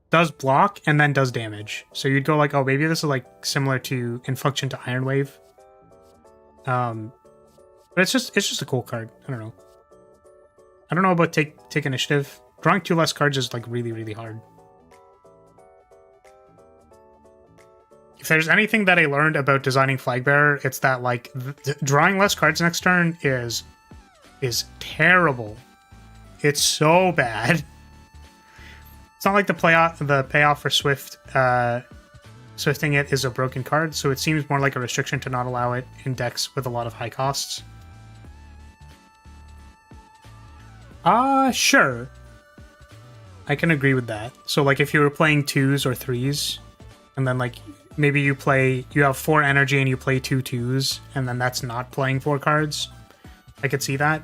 does block and then does damage. So you'd go like, oh, maybe this is like similar to in function to Iron Wave. But it's just a cool card. I don't know about take initiative. Drawing 2 less cards is like really, really hard. If there's anything that I learned about designing Flagbearer, it's that like drawing less cards next turn is terrible. It's so bad. It's not like the payoff for Swift, swifting it is a broken card, so it seems more like a restriction to not allow it in decks with a lot of high costs. Sure. I can agree with that. So like if you were playing 2s or 3s, and then like maybe you have 4 energy and you play 2 2s, and then that's not playing 4 cards, I could see that.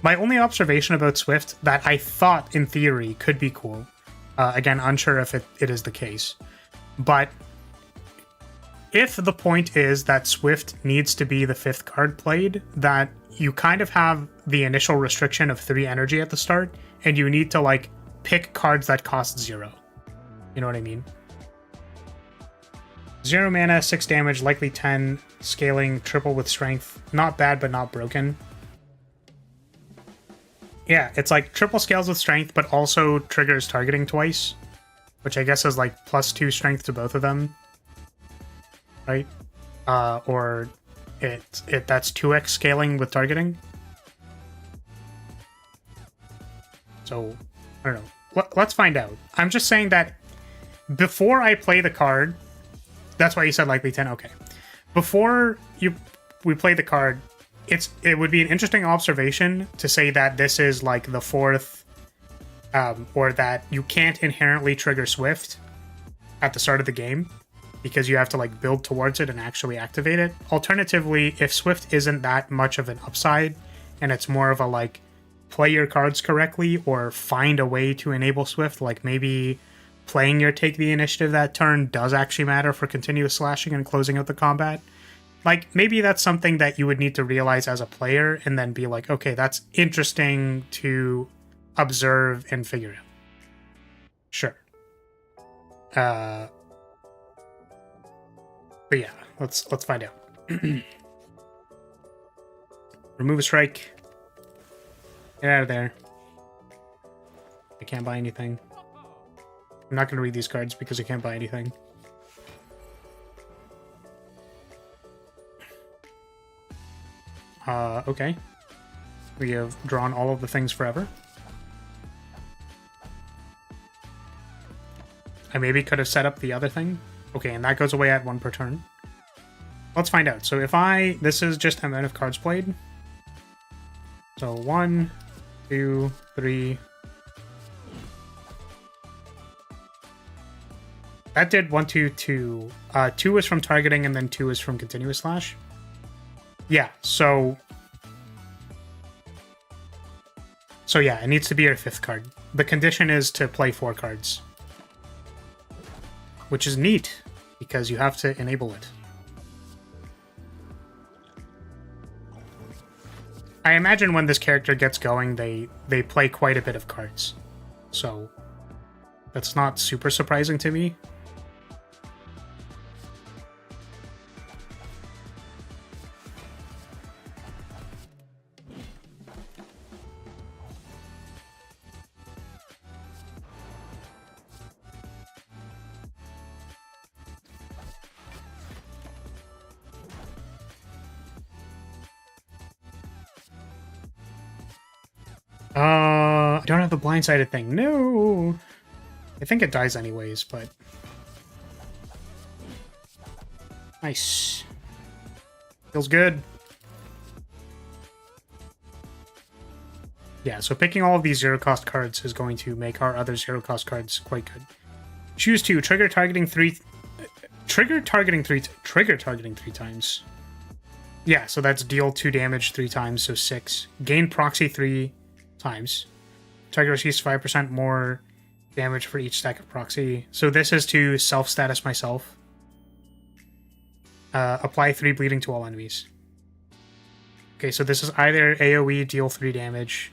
My only observation about Swift that I thought in theory could be cool, again, unsure if it is the case, but if the point is that Swift needs to be the 5th card played, that you kind of have the initial restriction of 3 energy at the start, and you need to like pick cards that cost 0. You know what I mean? 0 mana, 6 damage, likely 10, scaling, triple with strength. Not bad, but not broken. Yeah, it's like triple scales with strength, but also triggers targeting twice, which I guess is like +2 strength to both of them. Right? Or that's 2x scaling with targeting. So, I don't know. Let's find out. I'm just saying that before I play the card, that's why you said likely 10. Okay. Before we play the card, it would be an interesting observation to say that this is like the fourth, or that you can't inherently trigger Swift at the start of the game because you have to like build towards it and actually activate it. Alternatively, if Swift isn't that much of an upside and it's more of a like play your cards correctly or find a way to enable Swift, like maybe playing your take the initiative that turn does actually matter for continuous slashing and closing out the combat. Like, maybe that's something that you would need to realize as a player and then be like, okay, that's interesting to observe and figure out. Sure. But yeah, let's find out. Remove a strike. Get out of there. I can't buy anything. I'm not going to read these cards because I can't buy anything. Okay. We have drawn all of the things forever. I maybe could have set up the other thing. Okay, and that goes away at 1 per turn. Let's find out. So if this is just amount of cards played. So 1, 2, 3. That did 1, 2, 2. 2 was from targeting and then 2 was from continuous slash. Yeah, so yeah, it needs to be your 5th card. The condition is to play 4 cards. Which is neat, because you have to enable it. I imagine when this character gets going, they play quite a bit of cards. So that's not super surprising to me. I don't have the blindsided thing. No! I think it dies anyways, but... Nice. Feels good. Yeah, so picking all of these zero-cost cards is going to make our other zero-cost cards quite good. Choose 2. Trigger targeting 3 times. Yeah, so that's deal 2 damage 3 times, so 6. Gain proxy 3 times. Target receives 5% more damage for each stack of proxy. So this is to self-status myself. Apply 3 bleeding to all enemies. Okay, so this is either AoE, deal 3 damage.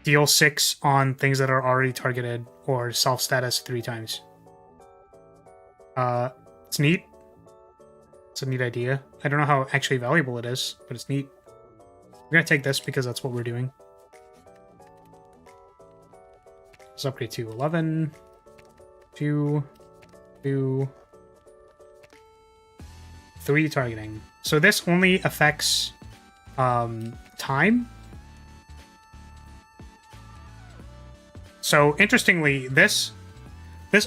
Deal 6 on things that are already targeted, or self-status 3 times. It's neat. It's a neat idea. I don't know how actually valuable it is, but it's neat. We're going to take this because that's what we're doing. Let's upgrade to 11. 2. 2. 3 targeting. So this only affects time. So interestingly, this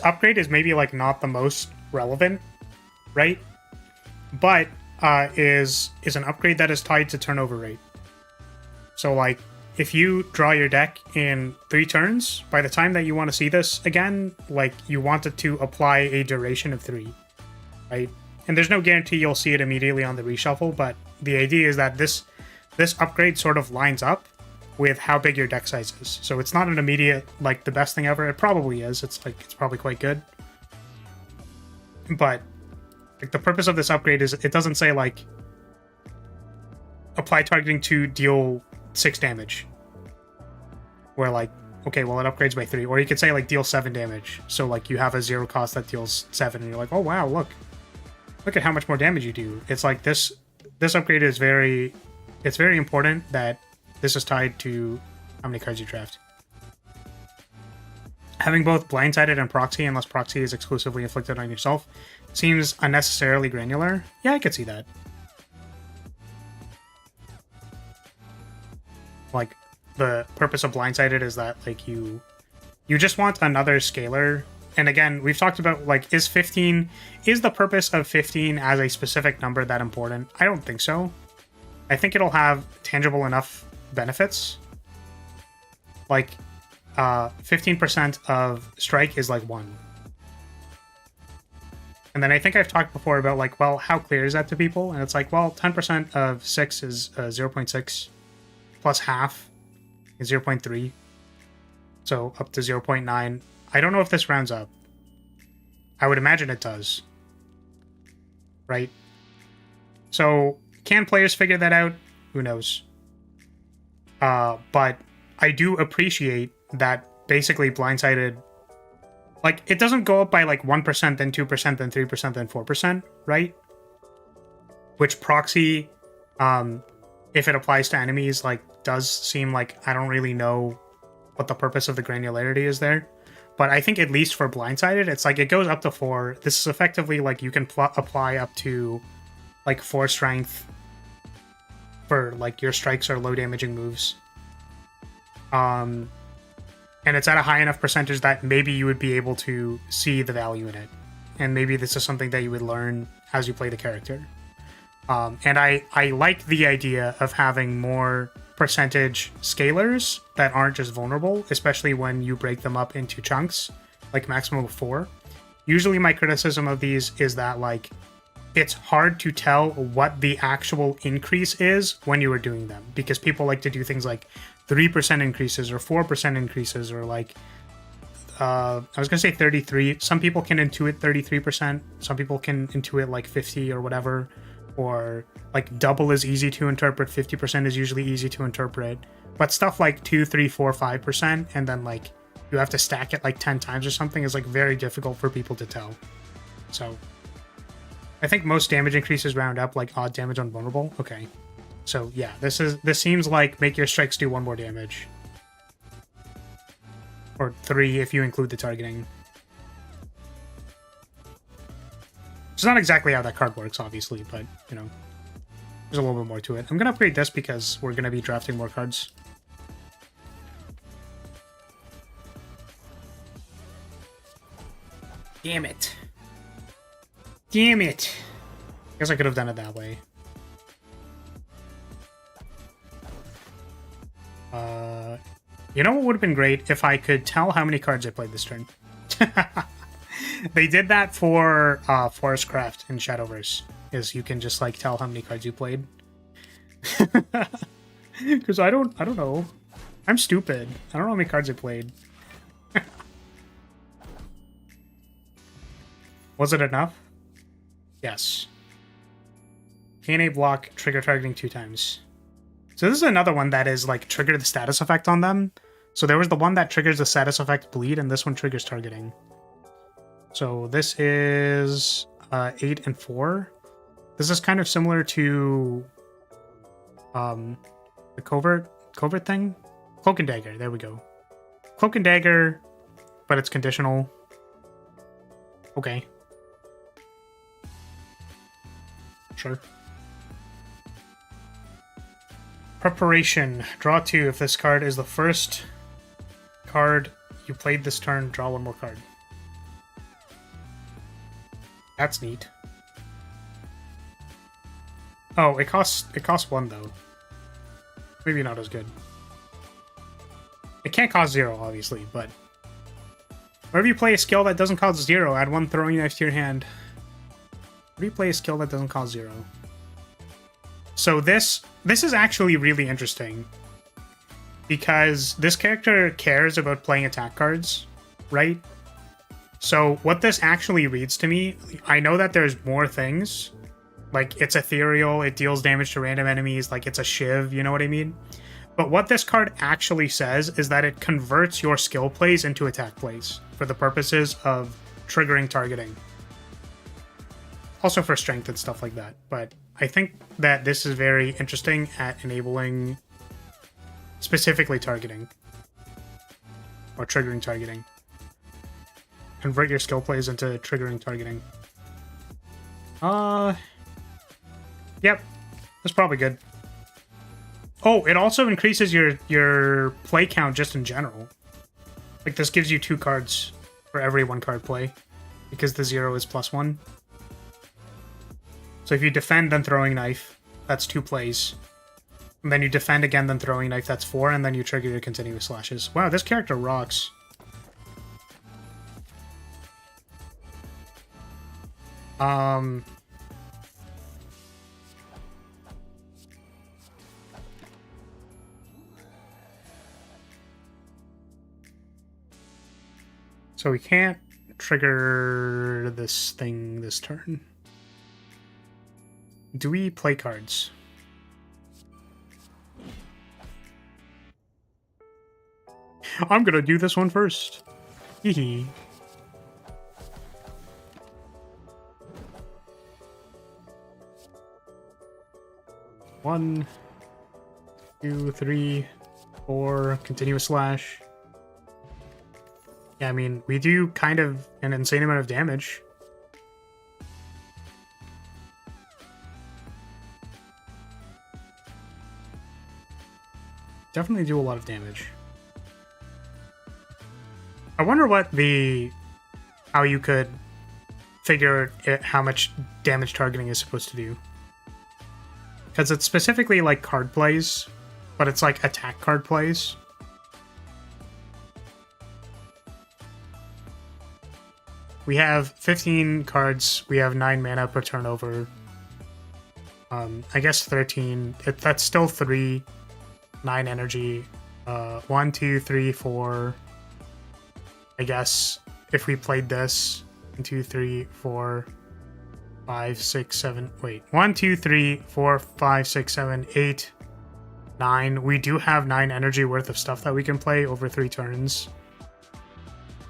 upgrade is maybe like not the most relevant, right? But is an upgrade that is tied to turnover rate. So like if you draw your deck in 3 turns, by the time that you want to see this again, like you want it to apply a duration of 3, right? And there's no guarantee you'll see it immediately on the reshuffle, but the idea is that this upgrade sort of lines up with how big your deck size is. So it's not an immediate, like, the best thing ever. It probably is. It's probably quite good. But like the purpose of this upgrade is it doesn't say like apply targeting to deal 6 damage. Where like, okay, well it upgrades by 3. Or you could say like deal 7 damage. So like you have a 0 cost that deals 7 and you're like, oh wow, look at how much more damage you do. It's like this upgrade is very important that this is tied to how many cards you draft. Having both blindsided and proxy, unless proxy is exclusively inflicted on yourself, seems unnecessarily granular. Yeah, I could see that. Like, the purpose of blindsided is that like you just want another scalar And again, we've talked about, like, is the purpose of 15 as a specific number that important? I don't think so. I think it'll have tangible enough benefits. Like, 15% of strike is like 1. And then I think I've talked before about, like, well, how clear is that to people? And it's like, well, 10% of 6 is 0.6 plus half is 0.3. So up to 0.9. I don't know if this rounds up. I would imagine it does. Right? So, can players figure that out? Who knows? But I do appreciate that basically blindsided... Like, it doesn't go up by, like, 1%, then 2%, then 3%, then 4%, right? Which proxy, if it applies to enemies, like, does seem like I don't really know what the purpose of the granularity is there. But I think at least for blindsided, it's like it goes up to 4. This is effectively like you can apply up to like 4 strength for like your strikes or low damaging moves. And it's at a high enough percentage that maybe you would be able to see the value in it. And maybe this is something that you would learn as you play the character. And I like the idea of having more percentage scalars that aren't just vulnerable, especially when you break them up into chunks, like maximum of 4. Usually my criticism of these is that, like, it's hard to tell what the actual increase is when you are doing them, because people like to do things like 3% increases or 4% increases, or like, I was going to say 33. Some people can intuit 33%. Some people can intuit like 50 or whatever. Or like double is easy to interpret, 50% is usually easy to interpret. But stuff like 2, 3, 4, 5%, and then like you have to stack it like 10 times or something is like very difficult for people to tell. So I think most damage increases round up like odd damage on vulnerable. Okay. So yeah, this seems like make your strikes do 1 more damage. Or 3 if you include the targeting. It's not exactly how that card works, obviously, but, you know, there's a little bit more to it. I'm going to upgrade this because we're going to be drafting more cards. Damn it. Damn it. I guess I could have done it that way. You know what would have been great? If I could tell how many cards I played this turn. They did that for Forestcraft in Shadowverse, is you can just like tell how many cards you played. Because I don't know. I'm stupid. I don't know how many cards I played. Was it enough? Yes. KNA block, trigger targeting 2 times. So this is another one that is like trigger the status effect on them. So there was the one that triggers the status effect bleed, and this one triggers targeting. So this is 8 and 4. This is kind of similar to the covert thing. Cloak and Dagger, there we go. Cloak and Dagger, but it's conditional. Okay. Sure. Preparation. Draw 2. If this card is the first card you played this turn, draw 1 more card. That's neat. Oh, it costs 1 though. Maybe not as good. It can't cost 0, obviously, but whenever you play a skill that doesn't cost 0, add 1 throwing knife to your hand. Whenever you play a skill that doesn't cost 0. So this is actually really interesting, because this character cares about playing attack cards, right? So what this actually reads to me, I know that there's more things. Like, it's ethereal, it deals damage to random enemies, like it's a shiv, you know what I mean? But what this card actually says is that it converts your skill plays into attack plays for the purposes of triggering targeting. Also for strength and stuff like that. But I think that this is very interesting at enabling specifically targeting. Or triggering targeting. Convert your skill plays into triggering targeting. Yep. That's probably good. Oh, it also increases your play count just in general. Like, this gives you 2 cards for every 1 card play, because the 0 is +1. So if you defend, then throwing knife, that's 2 plays. And then you defend again, then throwing knife, that's 4, and then you trigger your continuous slashes. Wow, this character rocks. So we can't trigger this thing this turn. Do we play cards? I'm gonna do this one first. Hee hee. One, 2, 3, 4, continuous slash. Yeah, I mean, we do kind of an insane amount of damage. Definitely do a lot of damage. I wonder what how you could figure how much damage targeting is supposed to do. Because it's specifically like card plays, but it's like attack card plays. We have 15 cards. We have 9 mana per turnover. I guess 13. That's still 3, 9 energy. 1, 2, 3, 4. I guess if we played this, 1, 2, 3, 4, 5, 6, 7. Wait, 1, 2, 3, 4, 5, 6, 7, 8, 9. We do have 9 energy worth of stuff that we can play over 3 turns,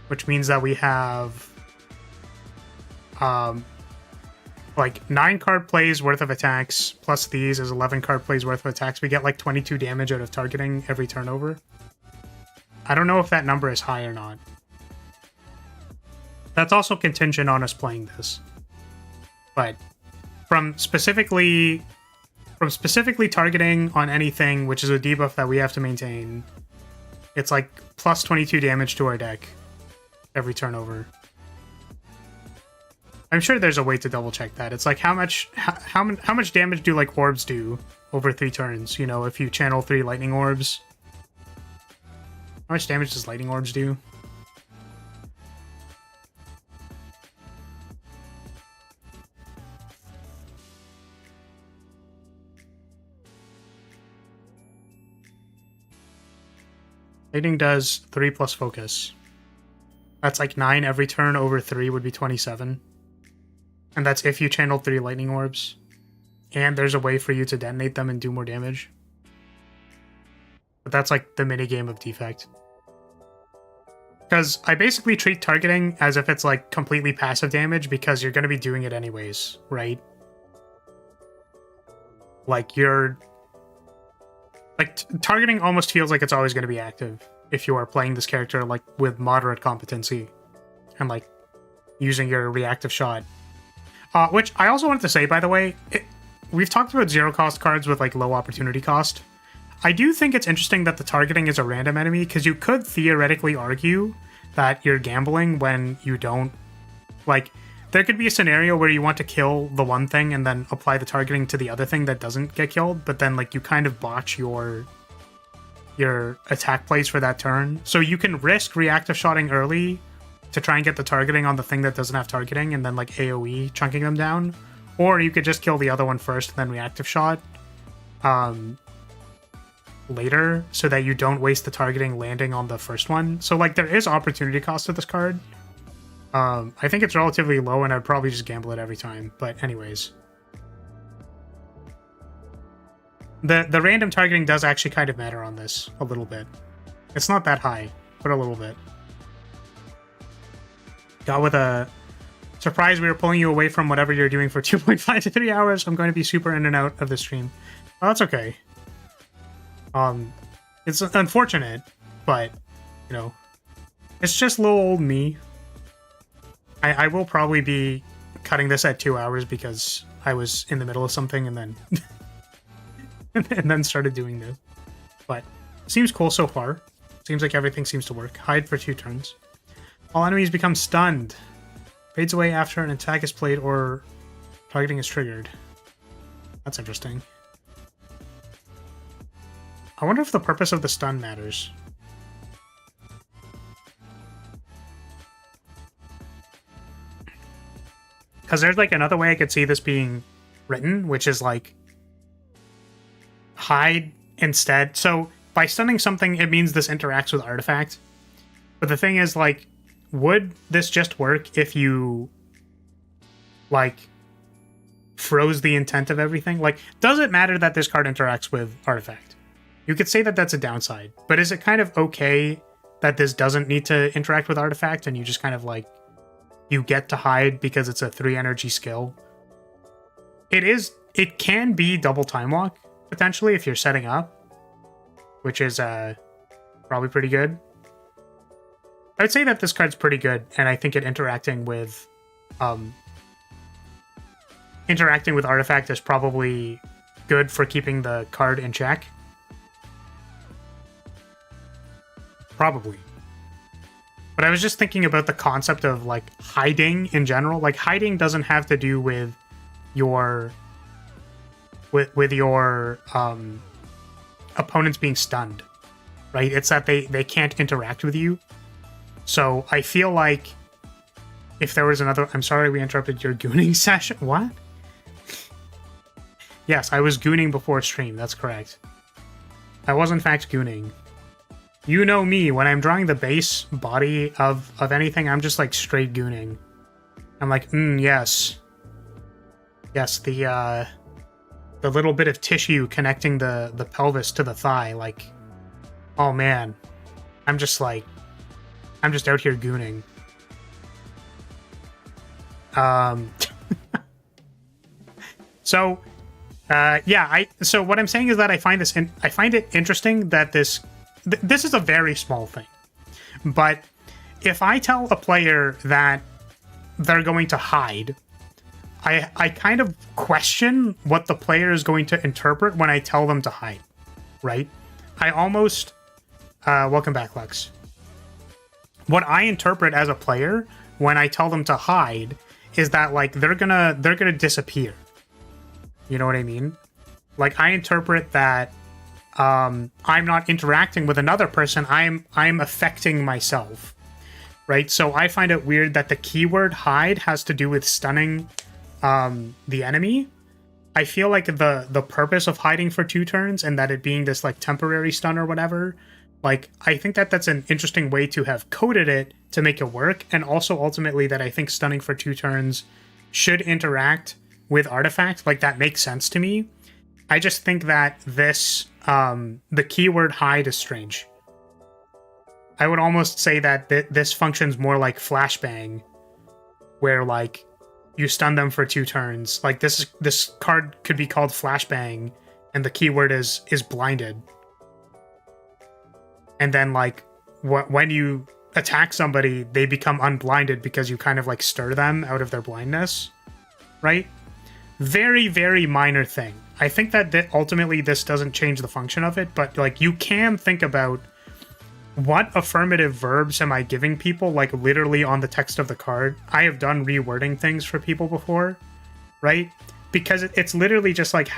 which means that we have like 9 card plays worth of attacks plus these is 11 card plays worth of attacks. We get like 22 damage out of targeting every turnover. I don't know if that number is high or not. That's also contingent on us playing this. But from specifically targeting on anything, which is a debuff that we have to maintain, it's like plus 22 damage to our deck every turnover. I'm sure there's a way to double check that. It's like how much damage do like orbs do over 3 turns? You know, if you channel 3 lightning orbs, how much damage does lightning orbs do? Lightning does 3 plus focus. That's like 9 every turn over 3 would be 27. And that's if you channeled 3 lightning orbs. And there's a way for you to detonate them and do more damage. But that's like the minigame of defect. Because I basically treat targeting as if it's like completely passive damage because you're going to be doing it anyways, right? Like targeting almost feels like it's always going to be active if you are playing this character like with moderate competency and like using your reactive shot. Which I also wanted to say, by the way, we've talked about 0-cost cards with like low opportunity cost. I do think it's interesting that the targeting is a random enemy because you could theoretically argue that you're gambling when you don't. Like, there could be a scenario where you want to kill the one thing and then apply the targeting to the other thing that doesn't get killed, but then like you kind of botch your attack plays for that turn. So you can risk reactive shotting early to try and get the targeting on the thing that doesn't have targeting and then like AoE chunking them down. Or you could just kill the other one first and then reactive shot later so that you don't waste the targeting landing on the first one. So like there is opportunity cost to this card. I think it's relatively low and I'd probably just gamble it every time. But anyways. The random targeting does actually kind of matter on this a little bit. It's not that high, but a little bit. Got with a surprise, we were pulling you away from whatever you're doing for 2.5 to 3 hours. I'm going to be super in and out of the stream. Oh, that's okay. It's unfortunate, but, you know, it's just little old me. I will probably be cutting this at 2 hours because I was in the middle of something and then and then started doing this. But seems cool so far. Seems like everything seems to work. Hide for 2 turns. All enemies become stunned. Fades away after an attack is played or targeting is triggered. That's interesting. I wonder if the purpose of the stun matters. Because there's like another way I could see this being written, which is like hide instead. So by stunning something, it means this interacts with artifact. But the thing is, like, would this just work if you like froze the intent of everything? Like, does it matter that this card interacts with artifact? You could say that that's a downside, but is it kind of okay that this doesn't need to interact with artifact and you just kind of like you get to hide because it's a 3 energy skill? It can be double time walk potentially if you're setting up, which is probably pretty good. I'd say that this card's pretty good, and I think it interacting with artifact is probably good for keeping the card in check. Probably. But I was just thinking about the concept of like hiding in general. Like hiding doesn't have to do with your opponents being stunned, right? It's that they can't interact with you. So I feel like if there was another... I'm sorry we interrupted your gooning session. What? Yes, I was gooning before stream. That's correct. I was in fact gooning. You know me, when I'm drawing the base body of anything, I'm just like straight gooning. I'm like, yes. Yes, the little bit of tissue connecting the pelvis to the thigh, like, oh man. I'm just out here gooning. So, so what I'm saying is that I find it interesting that this is a very small thing, but if I tell a player that they're going to hide, I kind of question what the player is going to interpret when I tell them to hide, right? I almost welcome back, Lex. What I interpret as a player when I tell them to hide is that like they're gonna disappear. You know what I mean? Like I interpret that I'm not interacting with another person, I'm affecting myself, right? So I find it weird that the keyword hide has to do with stunning the enemy. I feel like the purpose of hiding for 2 turns and that it being this like temporary stun or whatever, like I think that that's an interesting way to have coded it to make it work, and also ultimately that I think stunning for 2 turns should interact with artifact. Like that makes sense to me. I just think that this the keyword hide is strange. I would almost say that this functions more like flashbang, where like you stun them for 2 turns. Like this card could be called flashbang, and the keyword is blinded. And then like when you attack somebody, they become unblinded because you kind of like stir them out of their blindness, right? Very, very minor thing. I think that ultimately this doesn't change the function of it, but like you can think about what affirmative verbs am I giving people, like literally on the text of the card. I have done rewording things for people before, right? Because it's literally just like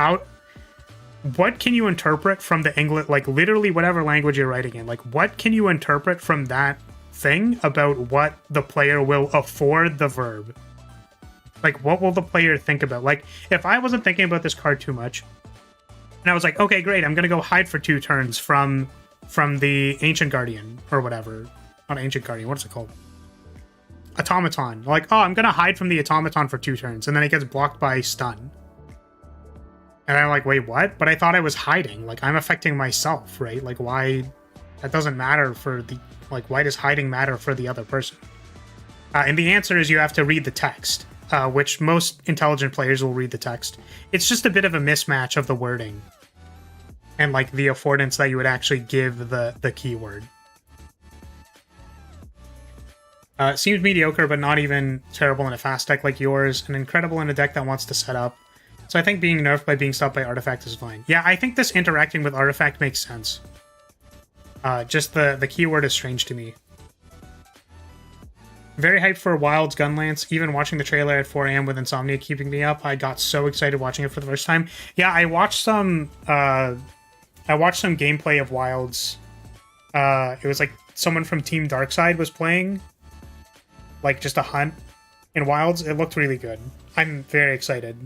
what can you interpret from the English, like literally whatever language you're writing in, like what can you interpret from that thing about what the player will afford the verb? Like, what will the player think about? Like, if I wasn't thinking about this card too much, and I was like, okay, great, I'm going to go hide for 2 turns from the Ancient Guardian, or whatever. Not Ancient Guardian, what's it called? Automaton. Like, oh, I'm going to hide from the Automaton for 2 turns, and then it gets blocked by stun. And I'm like, wait, what? But I thought I was hiding. Like, I'm affecting myself, right? Like, why? That doesn't matter for the... Like, why does hiding matter for the other person? And the answer is you have to read the text. Which most intelligent players will read the text. It's just a bit of a mismatch of the wording and like the affordance that you would actually give the keyword. It seems mediocre, but not even terrible in a fast deck like yours, and incredible in a deck that wants to set up. So I think being nerfed by being stopped by artifact is fine. Yeah, I think this interacting with artifact makes sense. Just the keyword is strange to me. Very hyped for Wild's Gunlance. Even watching the trailer at 4 a.m. with insomnia keeping me up, I got so excited watching it for the first time. Yeah, I watched some gameplay of Wild's. It was like someone from Team Darkside was playing, like just a hunt in Wilds. It looked really good. I'm very excited.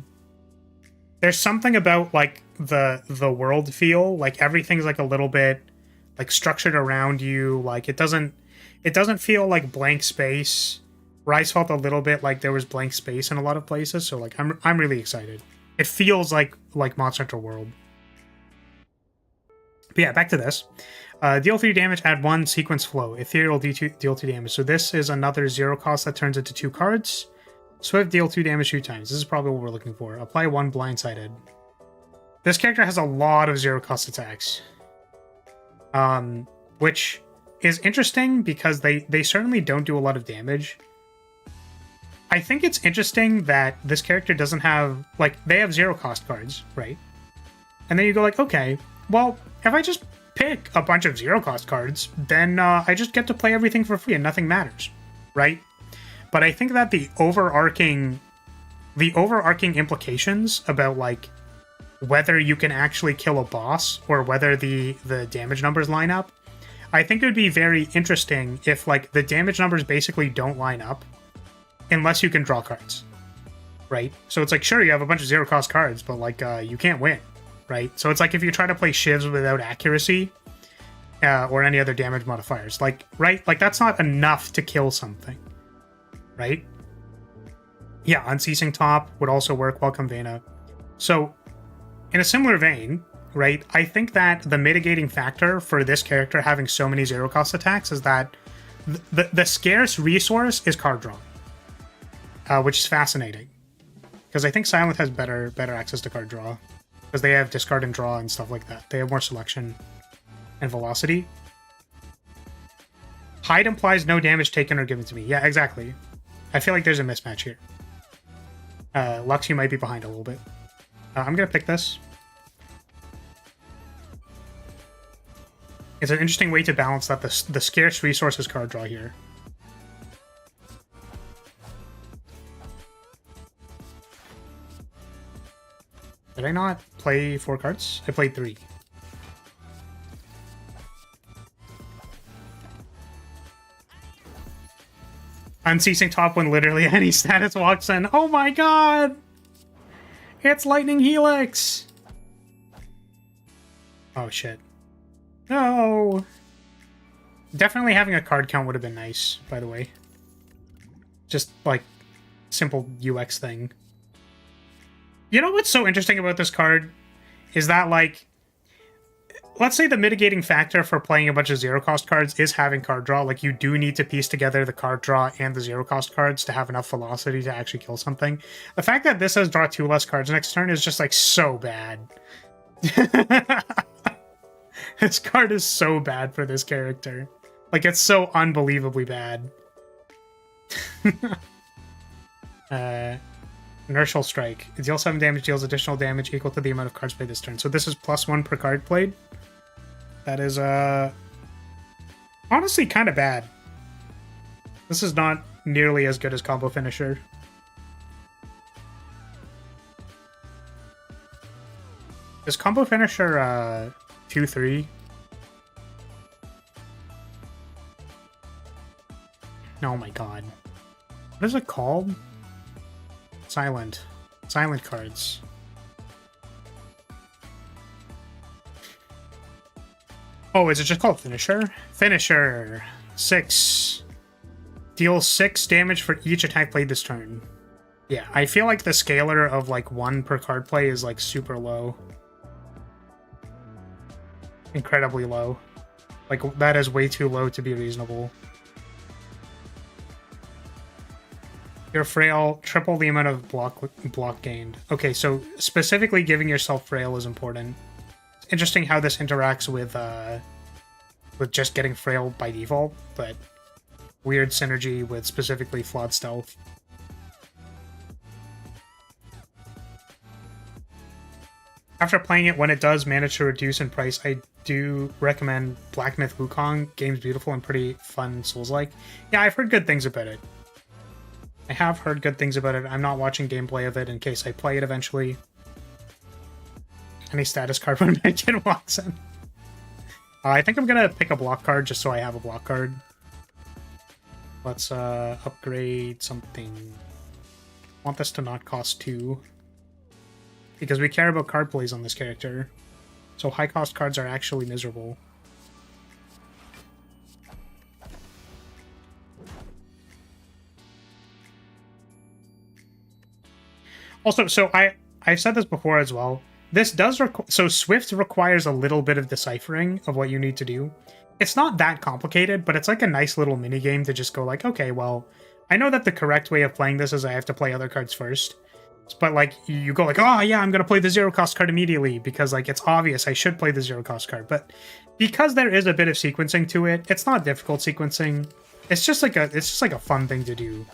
There's something about like the world feel, like everything's like a little bit like structured around you. Like it doesn't feel like blank space. Rise felt a little bit like there was blank space in a lot of places, so like I'm really excited. It feels like Monster Hunter World. But yeah, back to this. Deal 3 damage, add 1 sequence flow. Ethereal deal 2 damage. So this is another 0 cost that turns into 2 cards. Swift deal 2 damage 2 times. This is probably what we're looking for. Apply 1 blindsided. This character has a lot of 0 cost attacks. Which is interesting because they certainly don't do a lot of damage. I think it's interesting that this character doesn't have, like, they have 0 cost cards, right? And then you go like, okay, well, if I just pick a bunch of 0 cost cards, then I just get to play everything for free and nothing matters, right? But I think that the overarching implications about like whether you can actually kill a boss or whether the damage numbers line up, I think it would be very interesting if like the damage numbers basically don't line up unless you can draw cards, right? So it's like, sure, you have a bunch of 0 cost cards, but like you can't win, right? So it's like if you try to play shivs without accuracy or any other damage modifiers, like, right? Like that's not enough to kill something, right? Yeah, Unceasing Top would also work. Welcome, Vena. So in a similar vein, right, I think that the mitigating factor for this character having so many 0 cost attacks is that the scarce resource is card draw, which is fascinating. Because I think Silent has better access to card draw. Because they have discard and draw and stuff like that. They have more selection and velocity. Hide implies no damage taken or given to me. Yeah, exactly. I feel like there's a mismatch here. Lux, you might be behind a little bit. I'm going to pick this. It's an interesting way to balance that the scarce resources card draw here. Did I not play 4 cards? I played 3. Unceasing Top when literally any status walks in. Oh my god! It's Lightning Helix! Oh shit. No! Definitely having a card count would have been nice, by the way. Just, like, simple UX thing. You know what's so interesting about this card? Is that, like, let's say the mitigating factor for playing a bunch of 0 cost cards is having card draw. Like, you do need to piece together the card draw and the 0 cost cards to have enough velocity to actually kill something. The fact that this says draw 2 less cards next turn is just, like, so bad. This card is so bad for this character. Like, it's so unbelievably bad. Inertial Strike. Deal 7 damage, deals additional damage equal to the amount of cards played this turn. So this is +1 per card played. That is, honestly kind of bad. This is not nearly as good as Combo Finisher. Is Combo Finisher, 2-3? Oh my god. What is it called? Silent cards. Oh, is it just called Finisher? Finisher. 6. Deal 6 damage for each attack played this turn. Yeah, I feel like the scalar of like 1 per card play is like super low. Incredibly low. Like, that is way too low to be reasonable. You're frail, triple the amount of block gained. Okay, so specifically giving yourself frail is important. It's interesting how this interacts with just getting frail by default, but weird synergy with specifically flawed stealth. After playing it, when it does manage to reduce in price, I do recommend Black Myth Wukong. Game's beautiful and pretty fun Souls-like. Yeah, I've heard good things about it. I have heard good things about it. I'm not watching gameplay of it in case I play it eventually. Any status card when my kid walks in. I think I'm gonna pick a block card just so I have a block card. Let's upgrade something. I want this to not cost 2. Because we care about card plays on this character. So high cost cards are actually miserable. Also, so I've said this before as well. This does so Swift requires a little bit of deciphering of what you need to do. It's not that complicated, but it's like a nice little mini game to just go like, okay, well, I know that the correct way of playing this is I have to play other cards first. But like you go like, oh yeah, I'm gonna play the 0 cost card immediately because like it's obvious I should play the 0 cost card. But because there is a bit of sequencing to it, it's not difficult sequencing. It's just like a fun thing to do.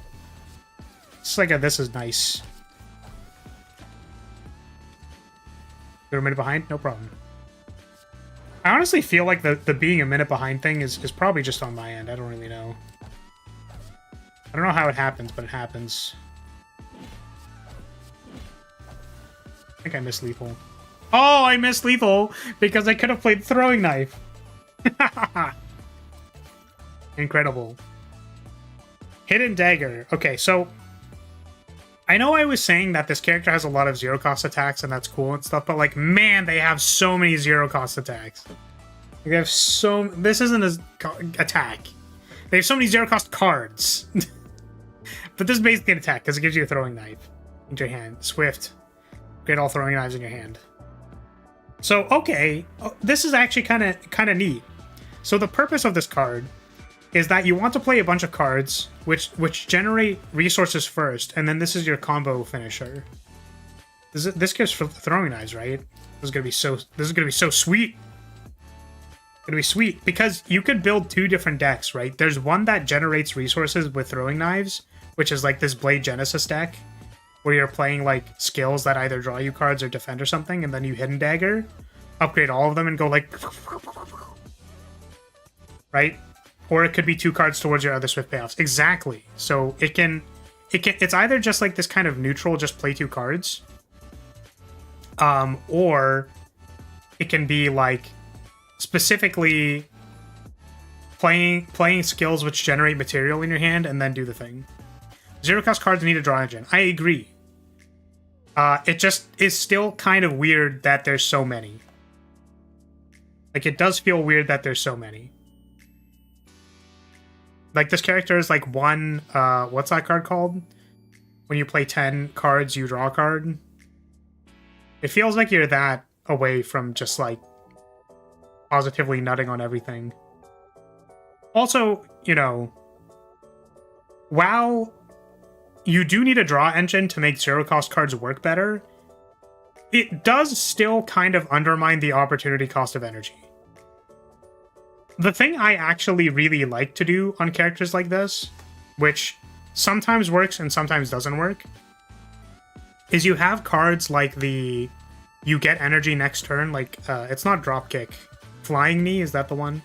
It's like this is nice. You're a minute behind? No problem. I honestly feel like the being a minute behind thing is probably just on my end. I don't really know. I don't know how it happens, but it happens. I think I missed lethal. Oh, I missed lethal because I could have played throwing knife. Incredible. Hidden dagger. Okay, so I know I was saying that this character has a lot of 0 cost attacks and that's cool and stuff, but like, man, they have so many 0 cost attacks. They have so... This isn't an attack. They have so many 0 cost cards. But this is basically an attack because it gives you a throwing knife into your hand. Swift. Get all throwing knives in your hand. So, okay. This is actually kind of neat. So the purpose of this card is that you want to play a bunch of cards which generate resources first, and then this is your combo finisher. This gives throwing knives, right? This is gonna be so sweet. It's gonna be sweet because you could build 2 different decks, right? There's one that generates resources with throwing knives, which is like this Blade Genesis deck, where you're playing like skills that either draw you cards or defend or something, and then you hidden dagger, upgrade all of them, and go like, right? Or it could be 2 cards towards your other Swift payoffs. Exactly. So it's either just like this kind of neutral, just play 2 cards, or it can be like specifically playing skills which generate material in your hand and then do the thing. 0 cost cards need a draw engine. I agree. It just is still kind of weird that there's so many. Like, it does feel weird that there's so many. Like, this character is like one... what's that card called? When you play 10 cards, you draw a card. It feels like you're that away from just, like, positively nutting on everything. Also, you know, while you do need a draw engine to make 0 cost cards work better, it does still kind of undermine the opportunity cost of energy. The thing I actually really like to do on characters like this, which sometimes works and sometimes doesn't work, is you have cards like the you get energy next turn, like it's not dropkick. Flying Knee, is that the one?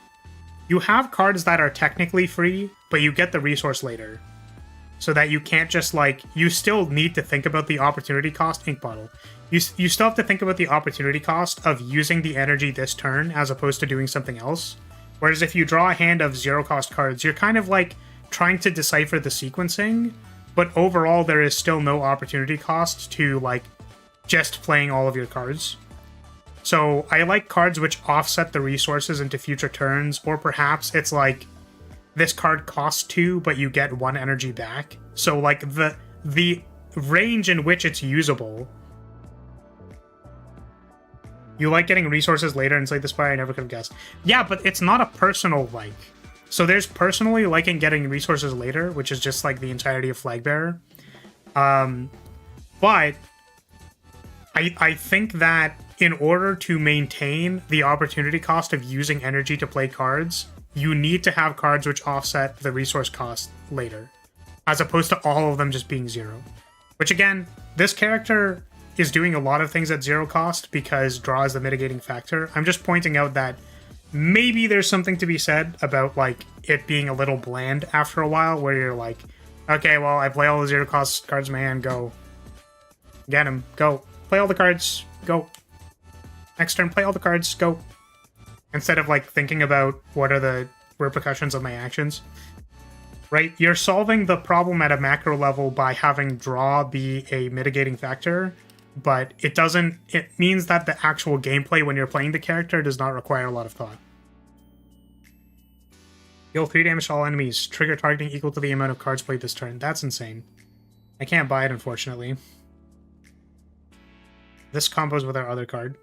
You have cards that are technically free, but you get the resource later. So that you can't just like, you still need to think about the opportunity cost. Ink bottle. You still have to think about the opportunity cost of using the energy this turn as opposed to doing something else. Whereas if you draw a hand of 0 cost cards, you're kind of like trying to decipher the sequencing, but overall there is still no opportunity cost to like just playing all of your cards. So I like cards which offset the resources into future turns, or perhaps it's like this card costs 2, but you get 1 energy back. So like the range in which it's usable. You like getting resources later in Slay the Spire, I never could have guessed. Yeah, but it's not a personal like. So there's personally liking getting resources later, which is just like the entirety of Flagbearer. But I think that in order to maintain the opportunity cost of using energy to play cards, you need to have cards which offset the resource cost later, as opposed to all of them just being 0. Which again, this character is doing a lot of things at 0 cost because draw is the mitigating factor. I'm just pointing out that maybe there's something to be said about like it being a little bland after a while, where you're like, Okay, well, I play all the zero cost cards in my hand. Go. Get him. Go. Play all the cards. Go. Next turn, play all the cards. Go. Instead of, like, thinking about what are the repercussions of my actions. Right? You're solving the problem at a macro level by having draw be a mitigating factor, but it doesn't... It means that the actual gameplay when you're playing the character does not require a lot of thought. Deal 3 damage to all enemies. Trigger targeting equal to the amount of cards played this turn. That's insane. I can't buy it, unfortunately. This combos with our other card.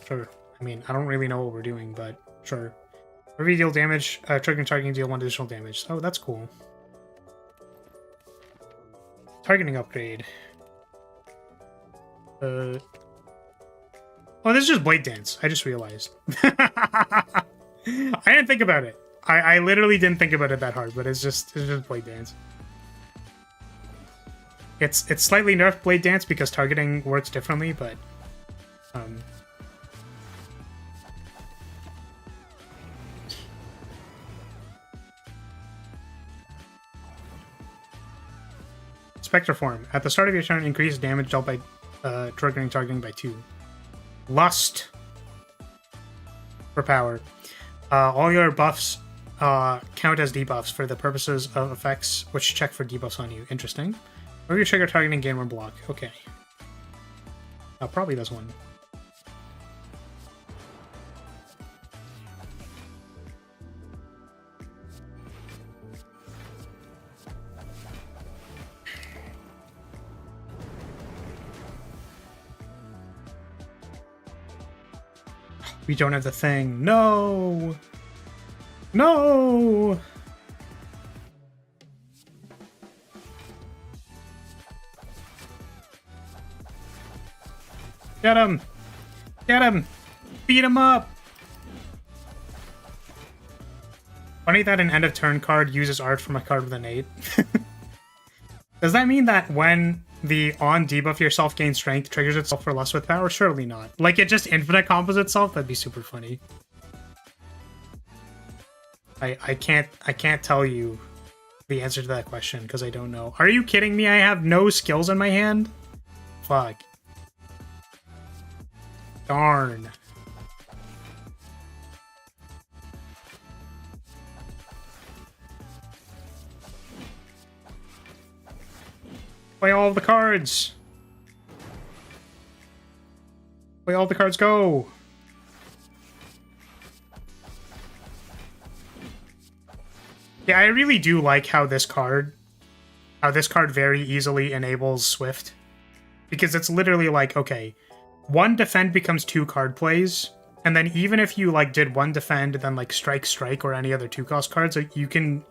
Sure. I mean, I don't really know what we're doing, but sure. Whenever you deal damage, triggering targeting deal 1 additional damage. Oh, that's cool. Targeting upgrade. Oh, this is just Blade Dance. I just realized. I didn't think about it. I literally didn't think about it that hard, but it's just Blade Dance. It's slightly nerfed Blade Dance because targeting works differently, but Spectre form. At the start of your turn, increase damage dealt by triggering targeting by 2. Lust for power. All your buffs count as debuffs for the purposes of effects which check for debuffs on you. Interesting. Or you trigger targeting, gain 1 block. Okay. Probably this one. We don't have the thing. No! No! Get him! Get him! Beat him up! Funny that an end of turn card uses art from a card with an 8. Does that mean that when the on debuff yourself gain strength triggers itself for lust with power? Surely not. Like it just infinite combos itself? That'd be super funny. I can't tell you the answer to that question because I don't know. Are you kidding me? I have no skills in my hand? Fuck. Darn. Play all of the cards. Play all the cards, go. Yeah, I really do like how this card very easily enables Swift. Because it's literally like, okay, 1 defend becomes 2 card plays, and then even if you like did 1 defend, then like strike, or any other 2-cost cards, like, you can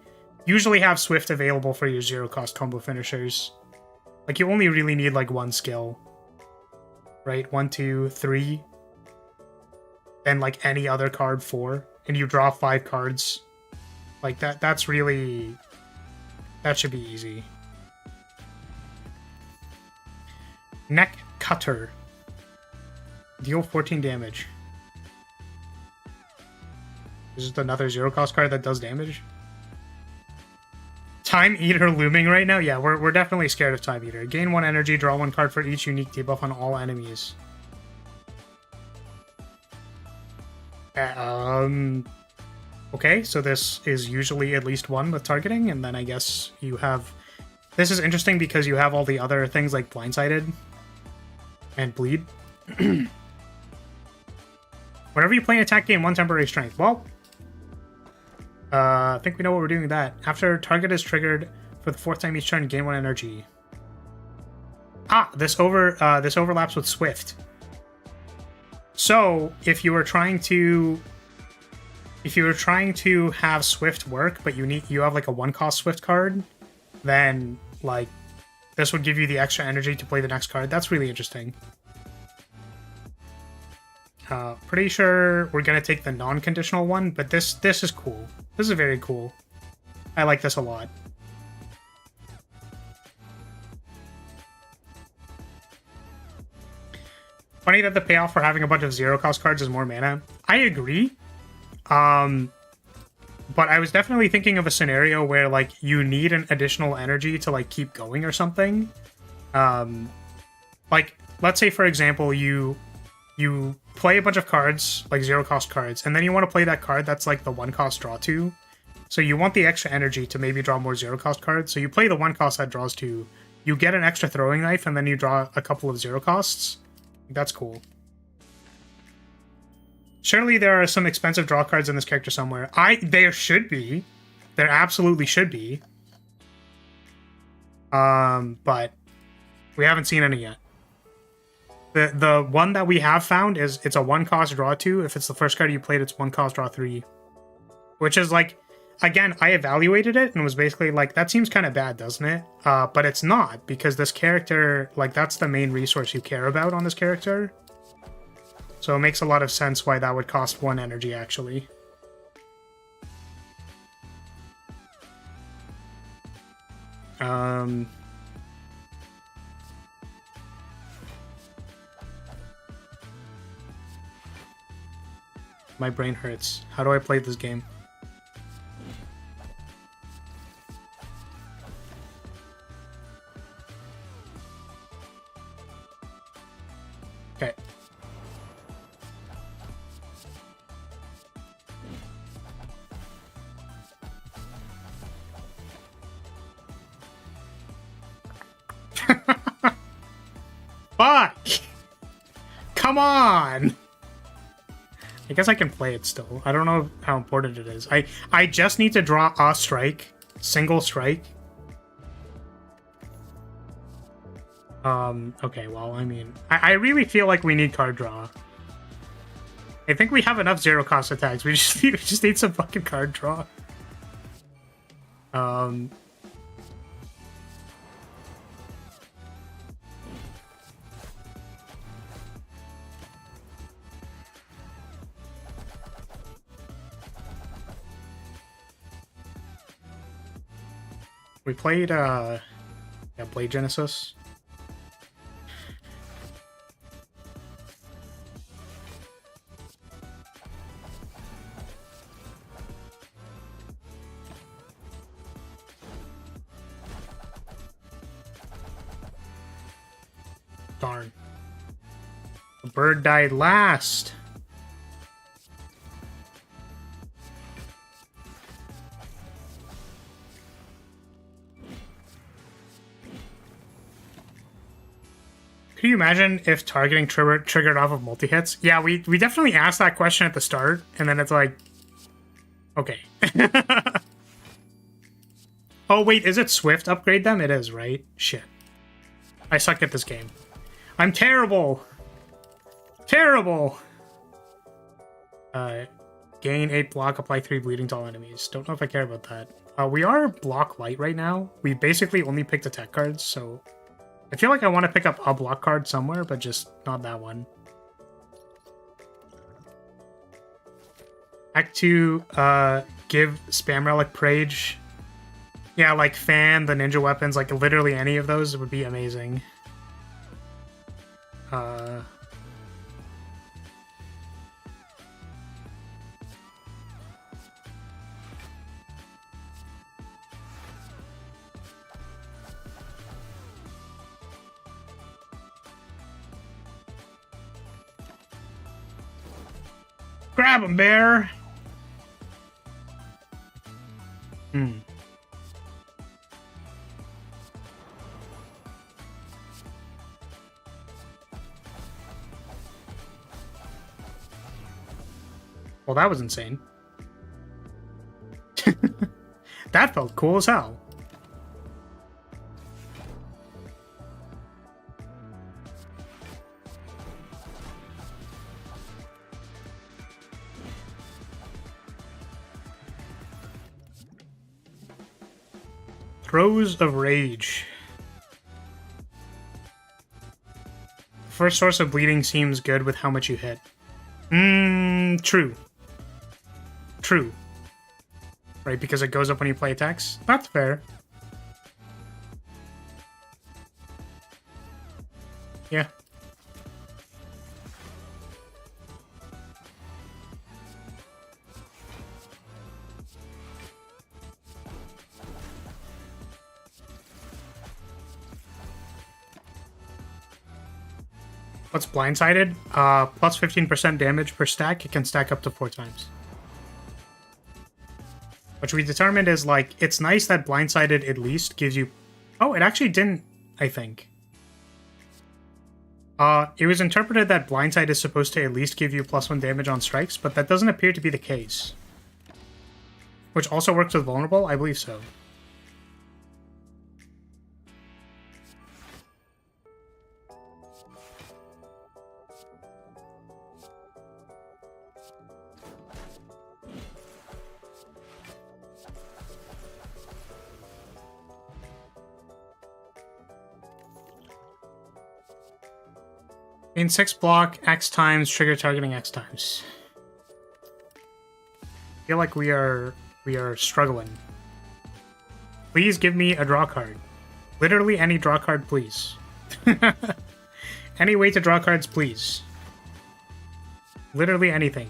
usually have Swift available for your 0-cost combo finishers. Like, you only really need like 1 skill. Right? 1, 2, 3. Then like any other card 4. And you draw 5 cards. Like that's really... That should be easy. Neck Cutter. Deal 14 damage. Is it another 0-cost card that does damage? Time Eater looming right now? Yeah, we're definitely scared of Time Eater. Gain 1 energy, draw 1 card for each unique debuff on all enemies. Okay, so this is usually at least 1 with targeting, and then I guess you have... This is interesting because you have all the other things like Blindsided and Bleed. Whenever you play an attack, gain 1 temporary strength. Well, I think we know what we're doing with that. After target is triggered for the 4th time each turn, gain 1 energy. Ah, this overlaps with Swift. So if you were trying to have Swift work, but you have like a 1-cost Swift card, then like this would give you the extra energy to play the next card. That's really interesting. Pretty sure we're gonna take the non-conditional one, but this is cool. This is very cool. I like this a lot. Funny that the payoff for having a bunch of 0-cost cards is more mana. I agree. But But I was definitely thinking of a scenario where like you need an additional energy to like keep going or something. Like let's say for example you play a bunch of cards, like 0-cost cards, and then you want to play that card that's like the 1-cost draw 2. So you want the extra energy to maybe draw more 0-cost cards. So you play the 1-cost that draws 2. You get an extra throwing knife, and then you draw a couple of 0-costs. That's cool. Surely there are some expensive draw cards in this character somewhere. There should be. There absolutely should be. But we haven't seen any yet. The one that we have found is it's a 1-cost draw 2. If it's the first card you played, it's 1-cost draw 3. Which is like, again, I evaluated it and was basically like, that seems kind of bad, doesn't it? But it's not, because this character, like, that's the main resource you care about on this character. So it makes a lot of sense why that would cost 1 energy, actually. My brain hurts. How do I play this game? Okay. Fuck! Come on! I guess I can play it still. I don't know how important it is. I just need to draw a strike. Single strike. Okay, well, I mean... I really feel like we need card draw. I think we have enough 0-cost attacks. We just need some fucking card draw. We played, yeah, Blade Genesis. Darn. The bird died last. Could you imagine if targeting triggered off of multi-hits? Yeah, we definitely asked that question at the start, and then it's like... Okay. Oh, wait, is it Swift upgrade them? It is, right? Shit. I suck at this game. I'm terrible! Terrible! Gain 8 block, apply 3 bleeding to all enemies. Don't know if I care about that. We are block light right now. We basically only picked attack cards, so... I feel like I want to pick up a block card somewhere, but just not that one. Act 2, give Spam Relic Prage. Yeah, like Fan, the ninja weapons, like literally any of those would be amazing. Grab him, bear! Well, that was insane. That felt cool as hell. Throes of Rage. First source of bleeding seems good with how much you hit. True. True. Right, because it goes up when you play attacks? That's fair. Yeah. What's blindsided? Plus 15% damage per stack. It can stack up to 4 times. Which we determined is, like, it's nice that blindsided at least gives you... Oh, it actually didn't, I think. It was interpreted that blindside is supposed to at least give you +1 damage on strikes, but that doesn't appear to be the case. Which also works with vulnerable? I believe so. In 6 block, X times, trigger targeting X times. I feel like we are struggling. Please give me a draw card. Literally any draw card, please. Any way to draw cards, please. Literally anything.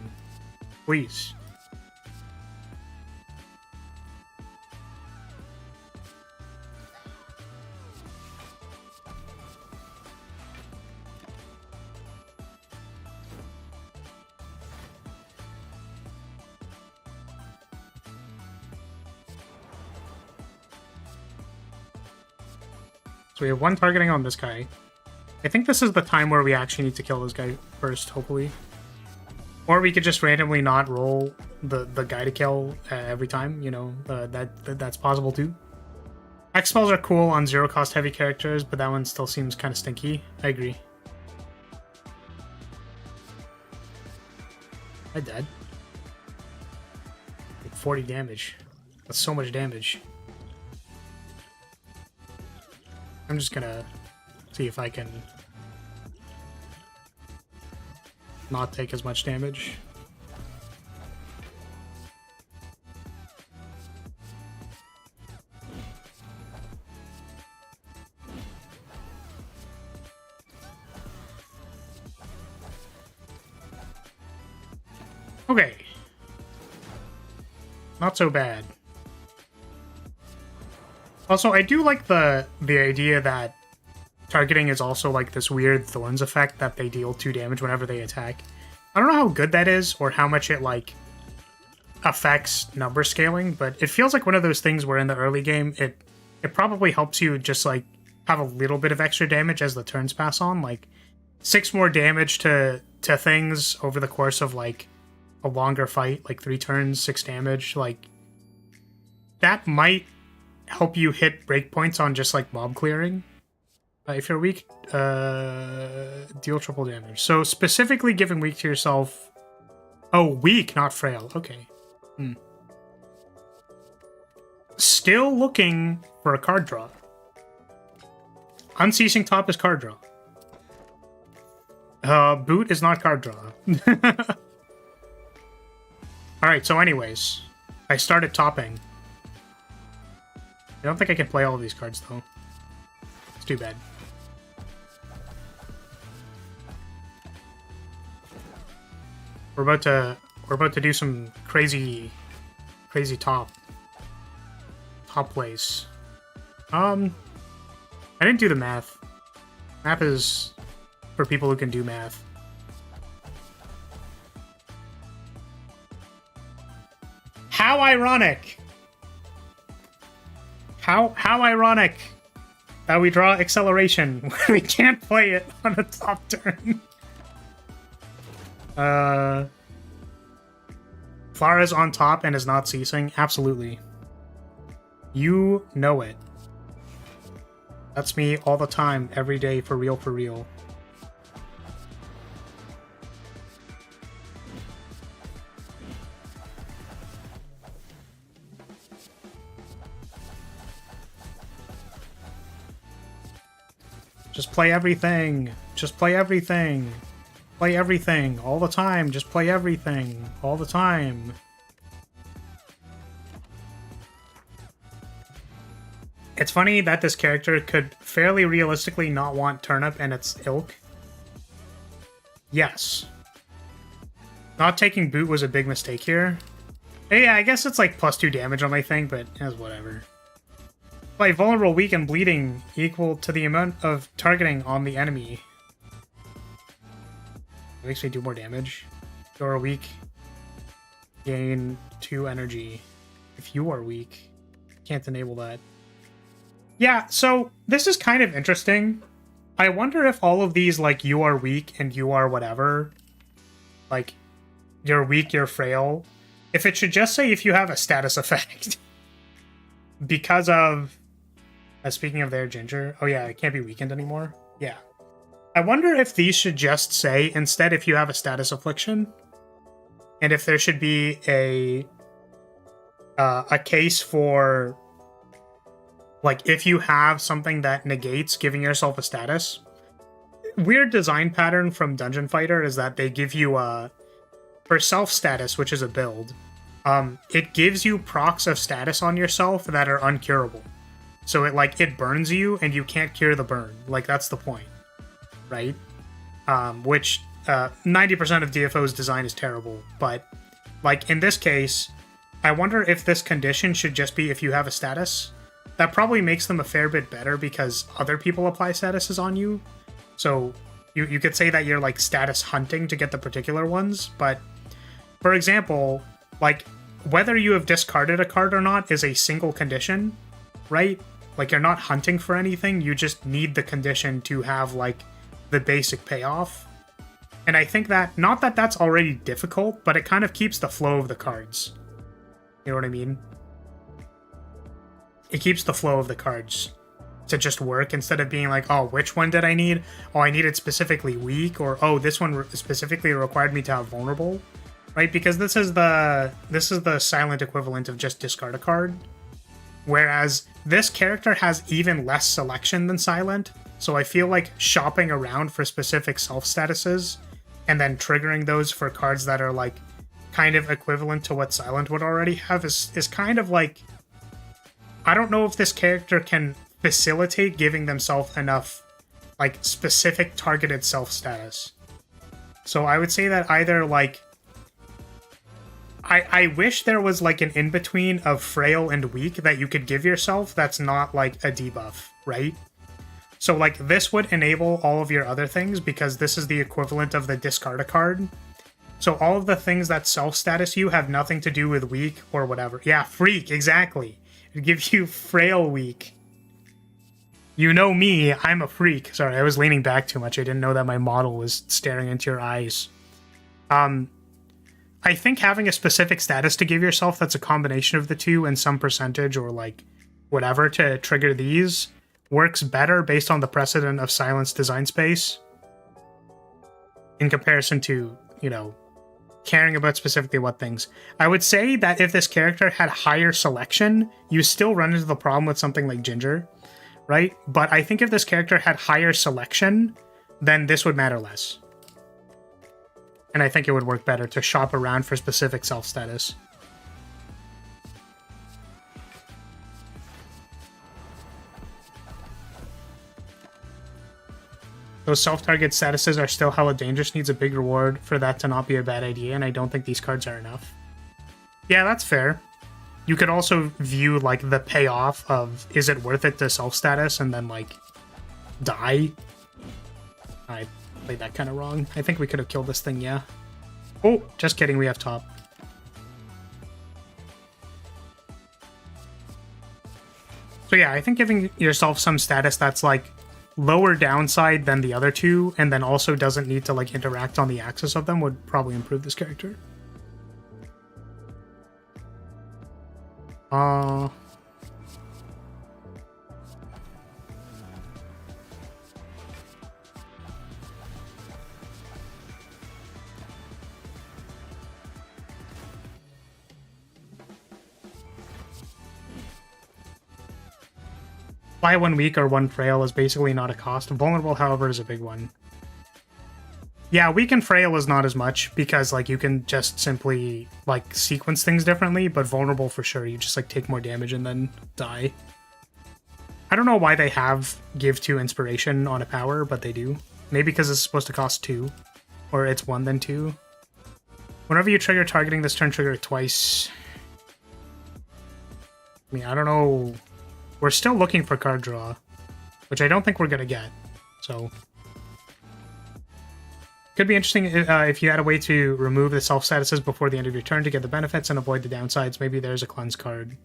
Please. So we have 1 targeting on this guy. I think this is the time where we actually need to kill this guy first, hopefully. Or we could just randomly not roll the guy to kill every time, you know, that's possible too. X spells are cool on 0-cost heavy characters, but that one still seems kind of stinky. I agree. I died. Like 40 damage. That's so much damage. I'm just gonna see if I can not take as much damage. Okay. Not so bad. Also, I do like the idea that targeting is also like this weird thorns effect that they deal 2 damage whenever they attack. I don't know how good that is or how much it like affects number scaling, but it feels like one of those things where in the early game it probably helps you just like have a little bit of extra damage as the turns pass on, like 6 more damage to things over the course of like a longer fight, like 3 turns, 6 damage, like that might help you hit breakpoints on just like mob clearing. If you're weak, deal triple damage. So specifically giving weak to yourself. Oh, weak, not frail. Okay. Still looking for a card draw. Unceasing top is card draw. Boot is not card draw. Alright, so anyways, I started topping. I don't think I can play all of these cards, though. It's too bad. We're about to do some crazy top plays. I didn't do the math. Math is for people who can do math. How ironic! How ironic that we draw acceleration when we can't play it on a top turn. Flara's on top and is not ceasing? Absolutely. You know it. That's me all the time, every day, for real, for real. Just play everything. Just play everything. Play everything all the time. Just play everything all the time. It's funny that this character could fairly realistically not want Turnip and its ilk. Yes. Not taking Boot was a big mistake here. Yeah, I guess it's like +2 damage on my thing, but it's whatever. Play vulnerable, weak, and bleeding equal to the amount of targeting on the enemy. It makes me do more damage. You are weak. Gain 2 energy. If you are weak, can't enable that. Yeah, so this is kind of interesting. I wonder if all of these, like, you are weak and you are whatever, like, you're weak, you're frail, if it should just say if you have a status effect. Because of... speaking of their ginger... Oh yeah, it can't be weakened anymore. Yeah. I wonder if these should just say, instead, if you have a status affliction, and if there should be a case for, like, if you have something that negates giving yourself a status. Weird design pattern from Dungeon Fighter is that they give you for self status, which is a build, it gives you procs of status on yourself that are uncurable. So it burns you and you can't cure the burn. Like, that's the point, right? Which 90% of DFO's design is terrible, but like in this case, I wonder if this condition should just be if you have a status. That probably makes them a fair bit better because other people apply statuses on you. So you could say that you're like status hunting to get the particular ones, but for example, like whether you have discarded a card or not is a single condition, right? Like you're not hunting for anything, you just need the condition to have like the basic payoff. And I think that, not that that's already difficult, but it kind of keeps the flow of the cards. You know what I mean? It keeps the flow of the cards to just work instead of being like, oh, which one did I need? Oh, I needed specifically weak, or oh, this one specifically required me to have vulnerable, right? Because this is the silent equivalent of just discard a card. Whereas this character has even less selection than silent, so I feel like shopping around for specific self statuses and then triggering those for cards that are like kind of equivalent to what silent would already have is kind of like, I don't know if this character can facilitate giving themselves enough like specific targeted self status. So I would say that either like I wish there was like an in-between of frail and weak that you could give yourself that's not like a debuff, right? So like this would enable all of your other things because this is the equivalent of the discard a card. So all of the things that self-status you have nothing to do with weak or whatever. Yeah, freak, exactly. It gives you frail weak. You know me, I'm a freak. Sorry, I was leaning back too much. I didn't know that my model was staring into your eyes. I think having a specific status to give yourself that's a combination of the two and some percentage or like whatever to trigger these works better based on the precedent of silence design space in comparison to, you know, caring about specifically what things. I would say that if this character had higher selection, you still run into the problem with something like Ginger, right? But I think if this character had higher selection, then this would matter less. And I think it would work better to shop around for specific self-status. Those self-target statuses are still hella dangerous. Needs a big reward for that to not be a bad idea, and I don't think these cards are enough. Yeah, that's fair. You could also view, like, the payoff of, is it worth it to self-status, and then, like, die? I played that kind of wrong. I think we could have killed this thing, yeah. Oh, just kidding, we have top. So yeah, I think giving yourself some status that's, like, lower downside than the other two, and then also doesn't need to, like, interact on the axis of them would probably improve this character. Buy 1 weak or 1 frail is basically not a cost. Vulnerable, however, is a big one. Yeah, weak and frail is not as much because, like, you can just simply, like, sequence things differently, but vulnerable for sure. You just, like, take more damage and then die. I don't know why they have give 2 inspiration on a power, but they do. Maybe because it's supposed to cost 2, or it's 1 then 2. Whenever you trigger targeting this turn, trigger it twice. I mean, I don't know. We're still looking for card draw, which I don't think we're gonna get, so... Could be interesting if you had a way to remove the self statuses before the end of your turn to get the benefits and avoid the downsides. Maybe there's a cleanse card.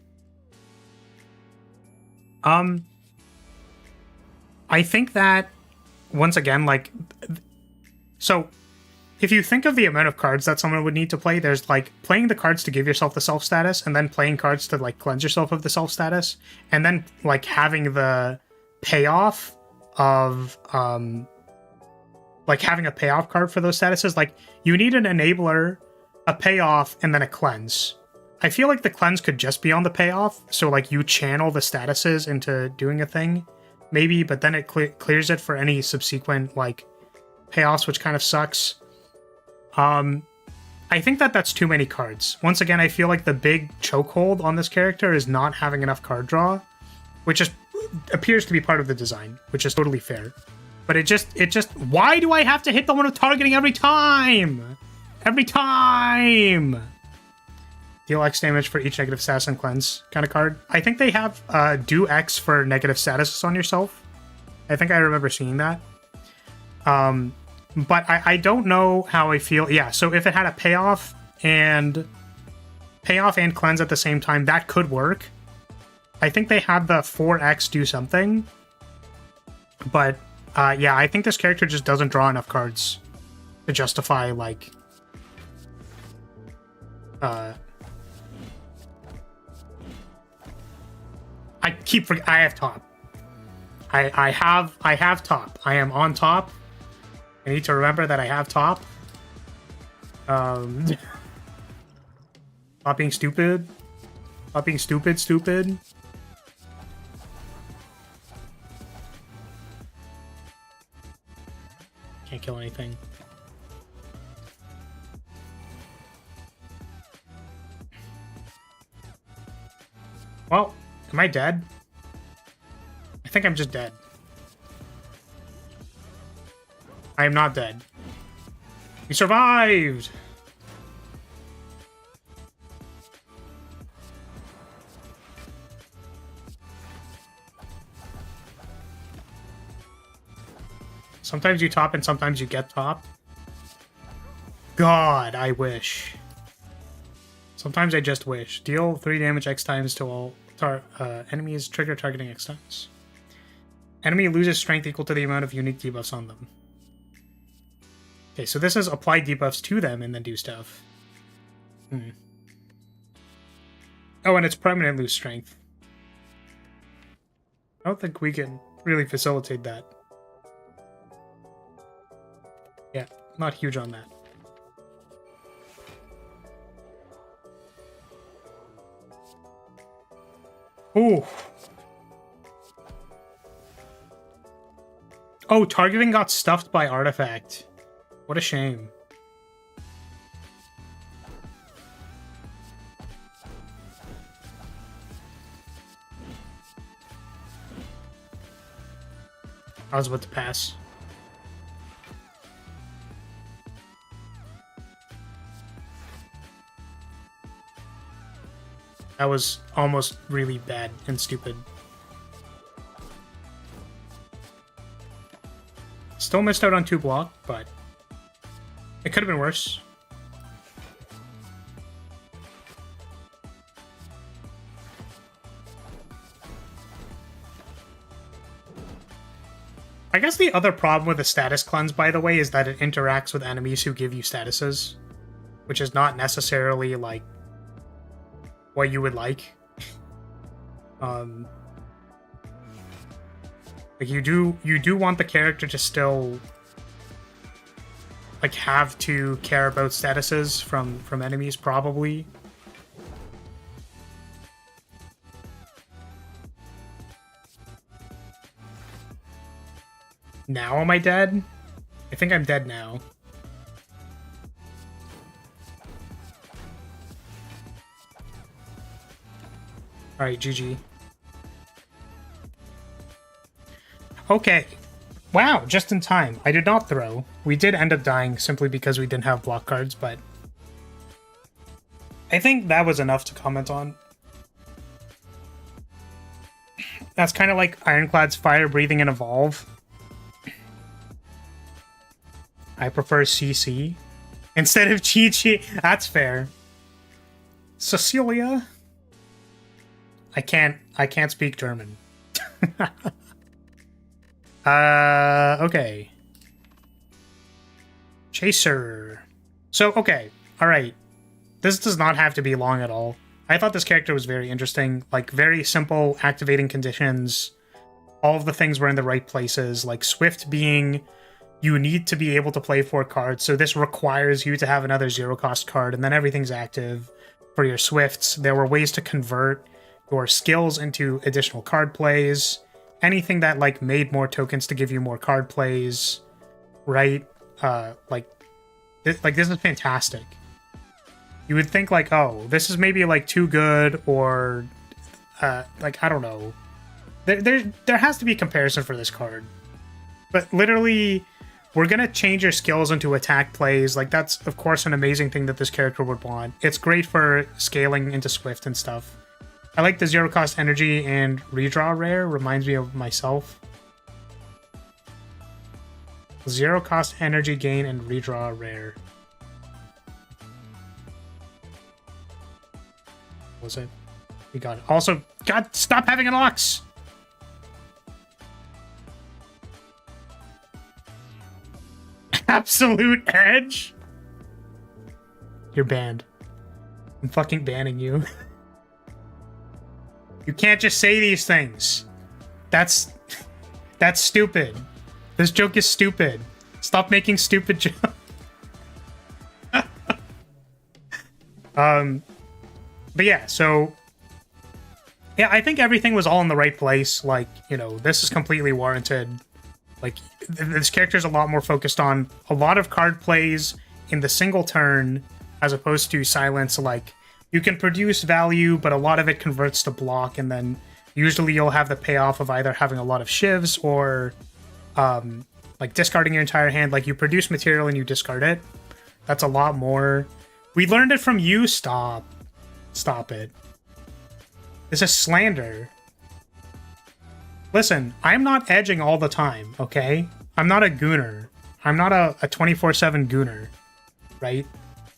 I think that, once again, like... So, if you think of the amount of cards that someone would need to play, there's, like, playing the cards to give yourself the self-status, and then playing cards to, like, cleanse yourself of the self-status, and then, like, having the payoff of, like, having a payoff card for those statuses. Like, you need an enabler, a payoff, and then a cleanse. I feel like the cleanse could just be on the payoff, so, like, you channel the statuses into doing a thing, maybe, but then it clears it for any subsequent, like, payoffs, which kind of sucks. I think that that's too many cards. Once again, I feel like the big chokehold on this character is not having enough card draw, which just appears to be part of the design, which is totally fair. But it just, why do I have to hit the one of targeting every time? Every time! Deal X damage for each negative status and cleanse kind of card. I think they have do X for negative statuses on yourself. I think I remember seeing that. But I don't know how I feel. Yeah, so if it had a payoff and cleanse at the same time, that could work. I think they had the 4X do something. But, yeah, I think this character just doesn't draw enough cards to justify, like... I have top. I have top. I am on top. I need to remember that I have top. Not being stupid. Not being stupid. Can't kill anything. Well, am I dead? I think I'm just dead. I am not dead. We survived! Sometimes you top and sometimes you get top. God, I wish. Sometimes I just wish. Deal 3 damage X times to all enemies, trigger targeting X times. Enemy loses strength equal to the amount of unique debuffs on them. Okay, so this is apply debuffs to them and then do stuff. Oh, and it's permanent lose strength. I don't think we can really facilitate that. Yeah, not huge on that. Ooh. Oh, targeting got stuffed by artifact. What a shame. I was about to pass. That was almost really bad and stupid. Still missed out on 2 block, but it could have been worse. I guess the other problem with the status cleanse, by the way, is that it interacts with enemies who give you statuses, which is not necessarily, like, what you would like. Like you do want the character to still like have to care about statuses from enemies, probably. Now am I dead? I think I'm dead now. Alright, GG. Okay. Wow, just in time. I did not throw. We did end up dying simply because we didn't have block cards, but I think that was enough to comment on. That's kind of like Ironclad's Fire Breathing and Evolve. I prefer CC instead of Chi Chi. That's fair. Cecilia. I can't speak German. Okay. Chaser. So, okay. Alright. This does not have to be long at all. I thought this character was very interesting. Like, very simple activating conditions. All of the things were in the right places. Like, Swift being, you need to be able to play 4 cards, so this requires you to have another 0-cost card, and then everything's active. For your Swifts, there were ways to convert your skills into additional card plays. Anything that, like, made more tokens to give you more card plays, right? This is fantastic. You would think, like, oh, this is maybe, like, too good, or, like, I don't know. There has to be a comparison for this card. But literally, we're gonna change your skills into attack plays. Like, that's, of course, an amazing thing that this character would want. It's great for scaling into Swift and stuff. I like the 0-cost energy and redraw rare. Reminds me of myself. 0-cost energy gain and redraw rare. Was it? We got it. Also, God, stop having an ox! Absolute edge? You're banned. I'm fucking banning you. You can't just say these things. That's stupid. This joke is stupid. Stop making stupid jokes. But yeah, so yeah, I think everything was all in the right place. Like, you know, this is completely warranted. Like, this character is a lot more focused on a lot of card plays in the single turn, as opposed to silence. Like, you can produce value, but a lot of it converts to block, and then usually you'll have the payoff of either having a lot of shivs or like discarding your entire hand. Like, you produce material and you discard it. That's a lot more. We learned it from you. Stop it. This is slander. Listen, I'm not edging all the time, okay? I'm not a gooner. I'm not a 24/7 gooner, right?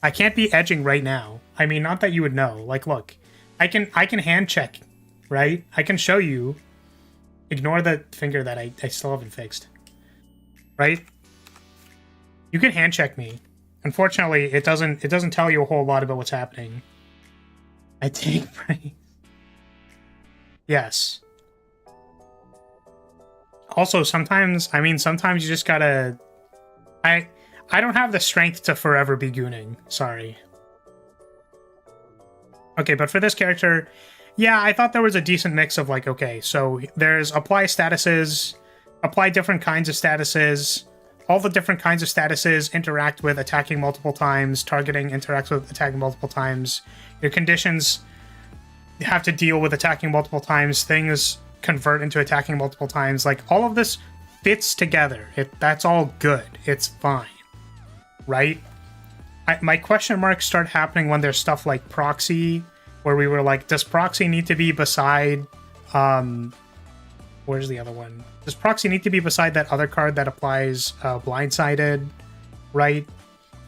I can't be edging right now. I mean, not that you would know. Like, look, I can hand check, right? I can show you. Ignore the finger that I still haven't fixed, right? You can hand check me. Unfortunately, it doesn't tell you a whole lot about what's happening. I take praise. Yes. Also, sometimes you just gotta... I don't have the strength to forever be gooning. Sorry. Okay, but for this character, yeah, I thought there was a decent mix of, like, okay, so there's apply statuses, apply different kinds of statuses. All the different kinds of statuses interact with attacking multiple times, targeting interacts with attacking multiple times. Your conditions have to deal with attacking multiple times. Things convert into attacking multiple times. Like, all of this fits together. That's all good. It's fine. Right? My question marks start happening when there's stuff like proxy, where we were like, does proxy need to be beside... where's the other one? Does proxy need to be beside that other card that applies blindsided, right?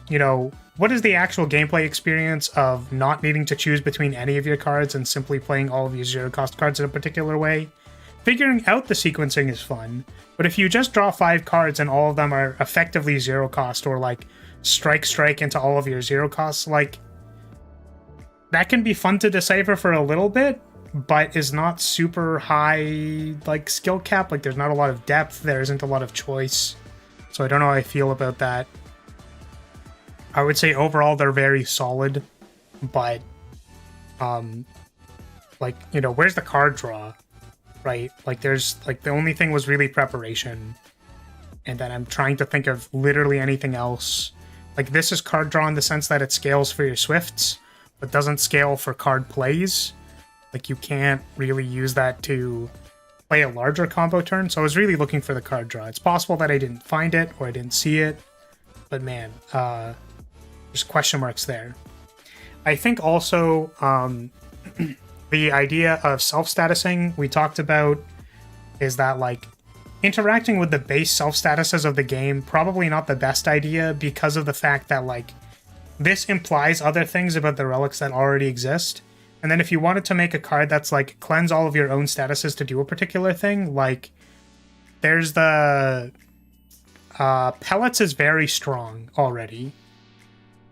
You know, what is the actual gameplay experience of not needing to choose between any of your cards and simply playing all of your 0-cost cards in a particular way? Figuring out the sequencing is fun, but if you just draw 5 cards and all of them are effectively 0-cost, or like strike into all of your 0-costs, like, that can be fun to decipher for a little bit, but is not super high, like, skill cap. Like, there's not a lot of depth, there isn't a lot of choice, so I don't know how I feel about that. I would say overall they're very solid, but like, you know, where's the card draw, right? Like, there's, like, the only thing was really preparation, and then I'm trying to think of literally anything else. Like, this is card draw in the sense that it scales for your Swifts, but doesn't scale for card plays. Like, you can't really use that to play a larger combo turn, so I was really looking for the card draw. It's possible that I didn't find it, or I didn't see it, but man, there's question marks there. I think also the idea of self-statusing we talked about is that, like, interacting with the base self statuses of the game, probably not the best idea because of the fact that, like, this implies other things about the relics that already exist. And then if you wanted to make a card that's like cleanse all of your own statuses to do a particular thing, like there's the Pellets is very strong already.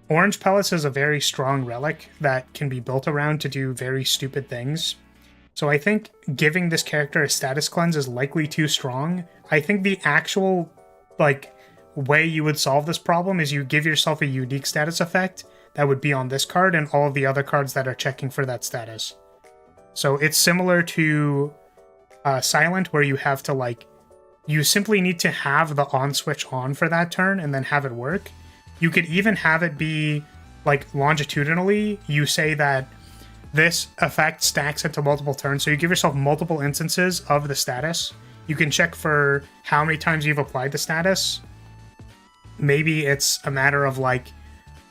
Orange Pellets is a very strong relic that can be built around to do very stupid things. So I think giving this character a status cleanse is likely too strong. I think the actual like way you would solve this problem is you give yourself a unique status effect that would be on this card and all of the other cards that are checking for that status. So it's similar to Silent, where you have to like, you simply need to have the on switch on for that turn and then have it work. You could even have it be like longitudinally, you say that this effect stacks into multiple turns, so you give yourself multiple instances of the status. You can check for how many times you've applied the status. Maybe it's a matter of like,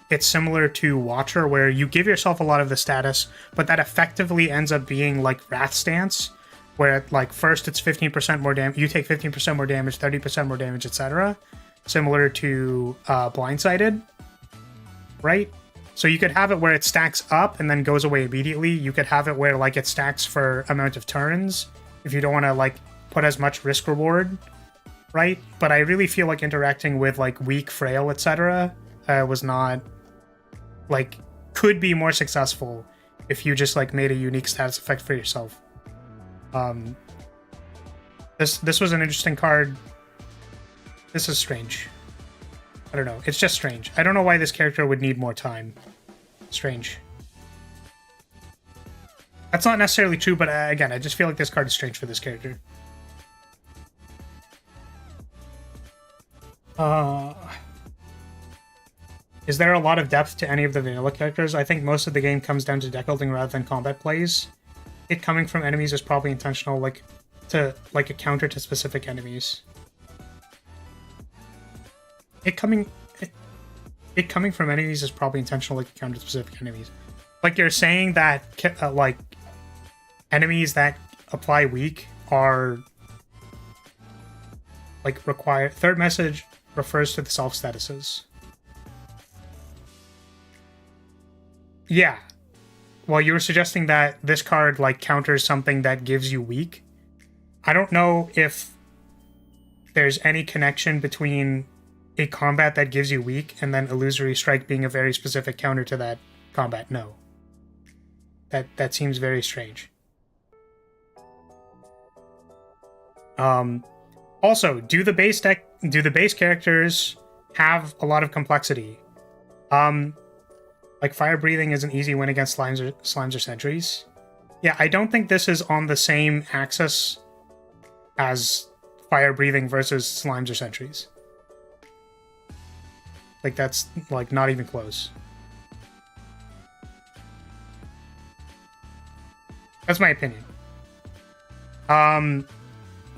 it's similar to Watcher, where you give yourself a lot of the status, but that effectively ends up being like Wrath Stance, where like first it's 15% more damage, you take 15% more damage, 30% more damage, etc. Similar to Blindsided, right? So you could have it where it stacks up and then goes away immediately. You could have it where like it stacks for amount of turns if you don't want to like put as much risk reward, right? But I really feel like interacting with like weak, frail, etc. Was not like, could be more successful if you just like made a unique status effect for yourself. This was an interesting card. This is strange. I don't know. It's just strange. I don't know why this character would need more time. Strange. That's not necessarily true, but again, I just feel like this card is strange for this character. Is there a lot of depth to any of the vanilla characters? I think most of the game comes down to deck building rather than combat plays. It coming from enemies is probably intentional, like to like a counter to specific enemies. It coming from enemies is probably intentional, like a counter to specific enemies. Like you're saying that like enemies that apply weak are like require. Third message refers to the self statuses. Yeah. Well, you were suggesting that this card like counters something that gives you weak. I don't know if there's any connection between a combat that gives you weak and then Illusory Strike being a very specific counter to that combat. No. That seems very strange. Also, do the base characters have a lot of complexity? Like Fire Breathing is an easy win against slimes or sentries. Yeah, I don't think this is on the same axis as Fire Breathing versus slimes or sentries. Like that's like not even close. That's my opinion.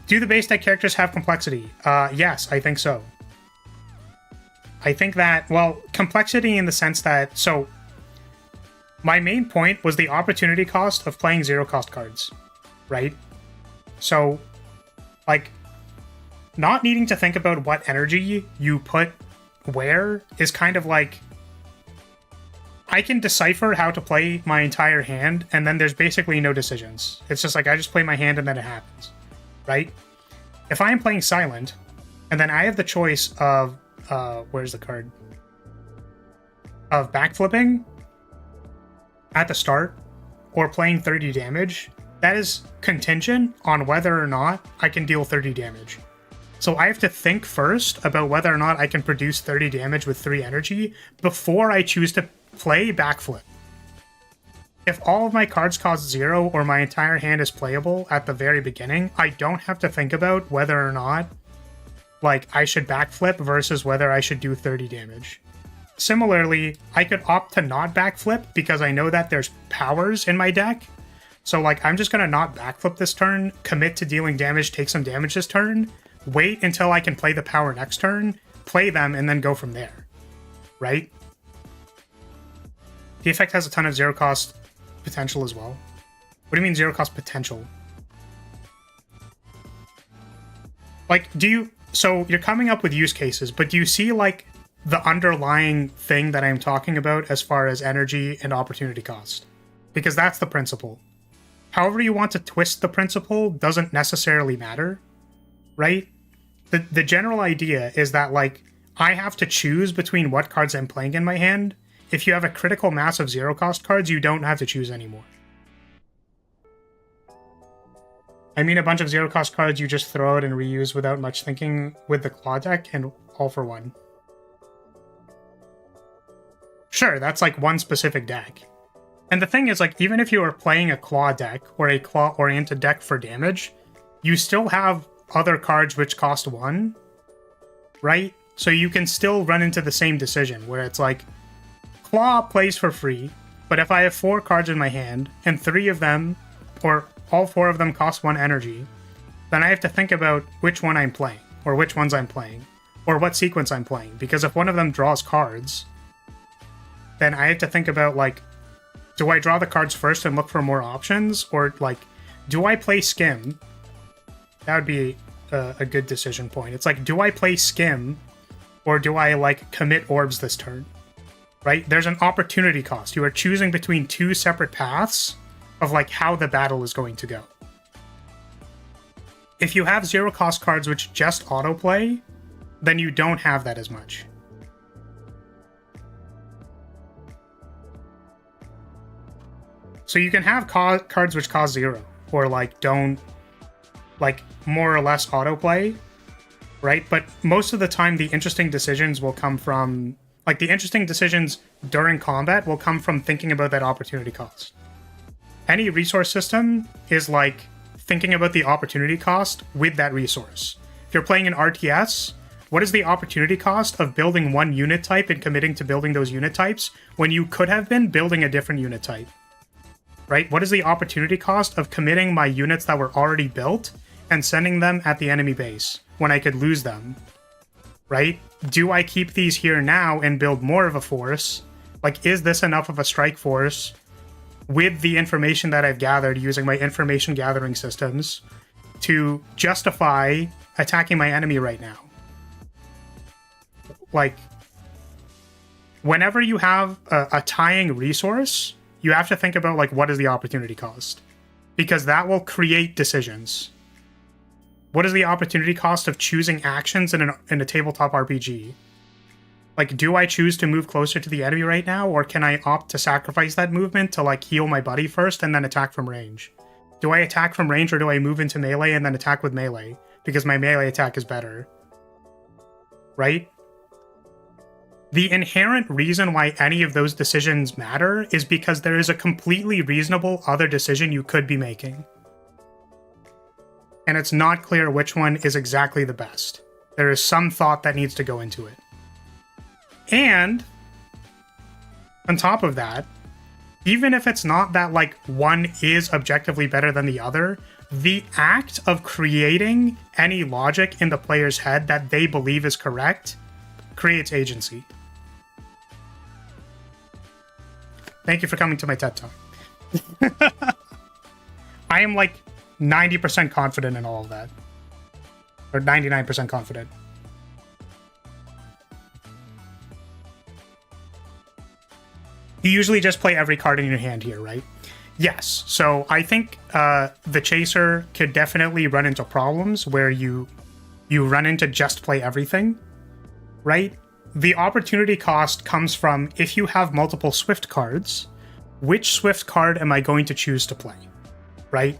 Do the base deck characters have complexity? Yes, I think so. I think that, well, complexity in the sense that, so my main point was the opportunity cost of playing zero cost cards, right? So, like, not needing to think about what energy you put where is kind of like, I can decipher how to play my entire hand, and then there's basically no decisions. It's just like, I just play my hand and then it happens, right? If I am playing Silent, and then I have the choice of, where's the card? Of backflipping at the start, or playing 30 damage, that is contingent on whether or not I can deal 30 damage. So I have to think first about whether or not I can produce 30 damage with 3 energy before I choose to play backflip. If all of my cards cost 0 or my entire hand is playable at the very beginning, I don't have to think about whether or not like I should backflip versus whether I should do 30 damage. Similarly, I could opt to not backflip because I know that there's powers in my deck. So like I'm just gonna not backflip this turn, commit to dealing damage, take some damage this turn, wait until I can play the power next turn, play them, and then go from there. Right? The effect has a ton of zero cost potential as well. What do you mean zero cost potential? Like, so you're coming up with use cases, but do you see, like, the underlying thing that I'm talking about as far as energy and opportunity cost? Because that's the principle. However you want to twist the principle doesn't necessarily matter, right? The general idea is that, like, I have to choose between what cards I'm playing in my hand. If you have a critical mass of zero-cost cards, you don't have to choose anymore. I mean, a bunch of zero-cost cards you just throw out and reuse without much thinking with the claw deck, and all for one. Sure, that's like one specific deck. And the thing is, like, even if you are playing a claw deck or a claw-oriented deck for damage, you still have other cards which cost one, right? So you can still run into the same decision where it's like, claw plays for free, but if I have 4 cards in my hand and 3 of them, or all 4 of them cost 1 energy, then I have to think about which one I'm playing, or which ones I'm playing, or what sequence I'm playing, because if one of them draws cards, then I have to think about, like, do I draw the cards first and look for more options, or, like, do I play Skim? That would be a good decision point. It's like, do I play Skim, or do I, like, commit orbs this turn? Right? There's an opportunity cost. You are choosing between 2 separate paths of, like, how the battle is going to go. If you have zero-cost cards which just autoplay, then you don't have that as much. So you can have cards which cost 0, or, like, don't, like, more or less autoplay, right? But most of the time, the interesting decisions will come from, like, the interesting decisions during combat will come from thinking about that opportunity cost. Any resource system is, like, thinking about the opportunity cost with that resource. If you're playing an RTS, what is the opportunity cost of building one unit type and committing to building those unit types when you could have been building a different unit type? Right? What is the opportunity cost of committing my units that were already built and sending them at the enemy base when I could lose them? Right? Do I keep these here now and build more of a force? Like, is this enough of a strike force with the information that I've gathered using my information gathering systems to justify attacking my enemy right now? Like, whenever you have a tying resource, you have to think about, like, what is the opportunity cost? Because that will create decisions. What is the opportunity cost of choosing actions in a tabletop RPG? Like, do I choose to move closer to the enemy right now, or can I opt to sacrifice that movement to, like, heal my buddy first and then attack from range? Do I attack from range, or do I move into melee and then attack with melee? Because my melee attack is better. Right? The inherent reason why any of those decisions matter is because there is a completely reasonable other decision you could be making. And it's not clear which one is exactly the best. There is some thought that needs to go into it. And on top of that, even if it's not that, like, one is objectively better than the other, the act of creating any logic in the player's head that they believe is correct creates agency. Thank you for coming to my TED Talk. I am, like, 90% confident in all of that. Or 99% confident. You usually just play every card in your hand here, right? Yes. So I think the Chaser could definitely run into problems where you run into just play everything, right? The opportunity cost comes from, if you have multiple Swift cards, which Swift card am I going to choose to play, right?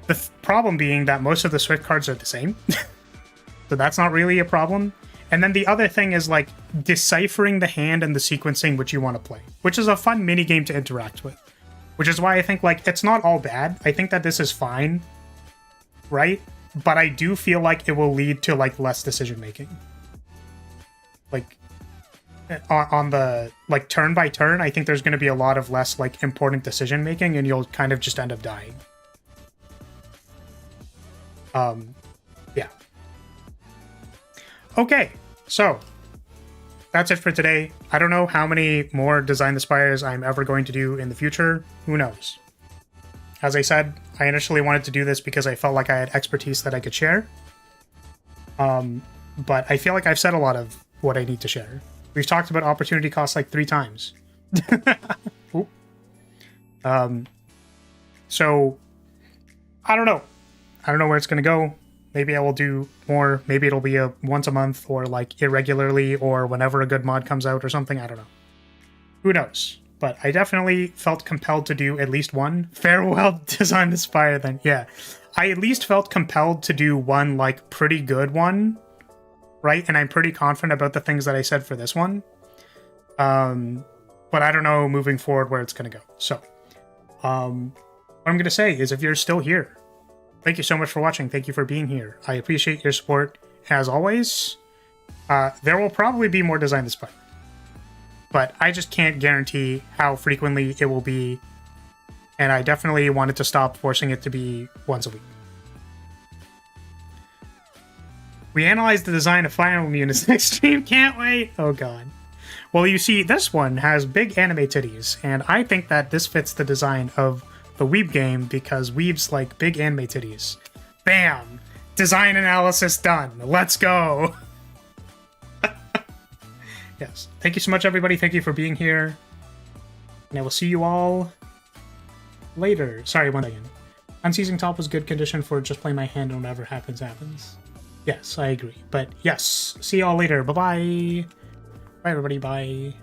The problem being that most of the Swift cards are the same. So that's not really a problem. And then the other thing is, like, deciphering the hand and the sequencing which you want to play, which is a fun mini game to interact with. Which is why I think, like, it's not all bad. I think that this is fine, right? But I do feel like it will lead to, like, less decision making. Like, on the, like, turn by turn, I think there's going to be a lot of less, like, important decision making, and you'll kind of just end up dying. Yeah. Okay, so that's it for today. I don't know how many more Design the Spires I'm ever going to do in the future. Who knows? As I said, I initially wanted to do this because I felt like I had expertise that I could share. But I feel like I've said a lot of what I need to share. We've talked about opportunity costs like 3 times. Oop. So, I don't know. I don't know where it's going to go. Maybe I will do more. Maybe it'll be a once a month or like irregularly or whenever a good mod comes out or something. I don't know. Who knows? But I definitely felt compelled to do at least one. Farewell Design the Spire then. Yeah. I at least felt compelled to do one like pretty good one. Right? And I'm pretty confident about the things that I said for this one. But I don't know moving forward where it's going to go. So, what I'm going to say is if you're still here, thank you so much for watching. Thank you for being here. I appreciate your support as always. There will probably be more Design the Spire. But I just can't guarantee how frequently it will be. And I definitely wanted to stop forcing it to be once a week. We analyzed the design of Fire Emblem units next stream. Can't wait. Oh, God. Well, you see, this one has big anime titties. And I think that this fits the design of the Weeb game because Weebs like big anime titties. Bam! Design analysis done. Let's go! Yes. Thank you so much, everybody. Thank you for being here. And I will see you all later. Sorry, one second. Unseizing top was good condition for just play my hand and whatever happens, happens. Yes, I agree. But yes, see y'all later. Bye-bye. Bye, everybody. Bye.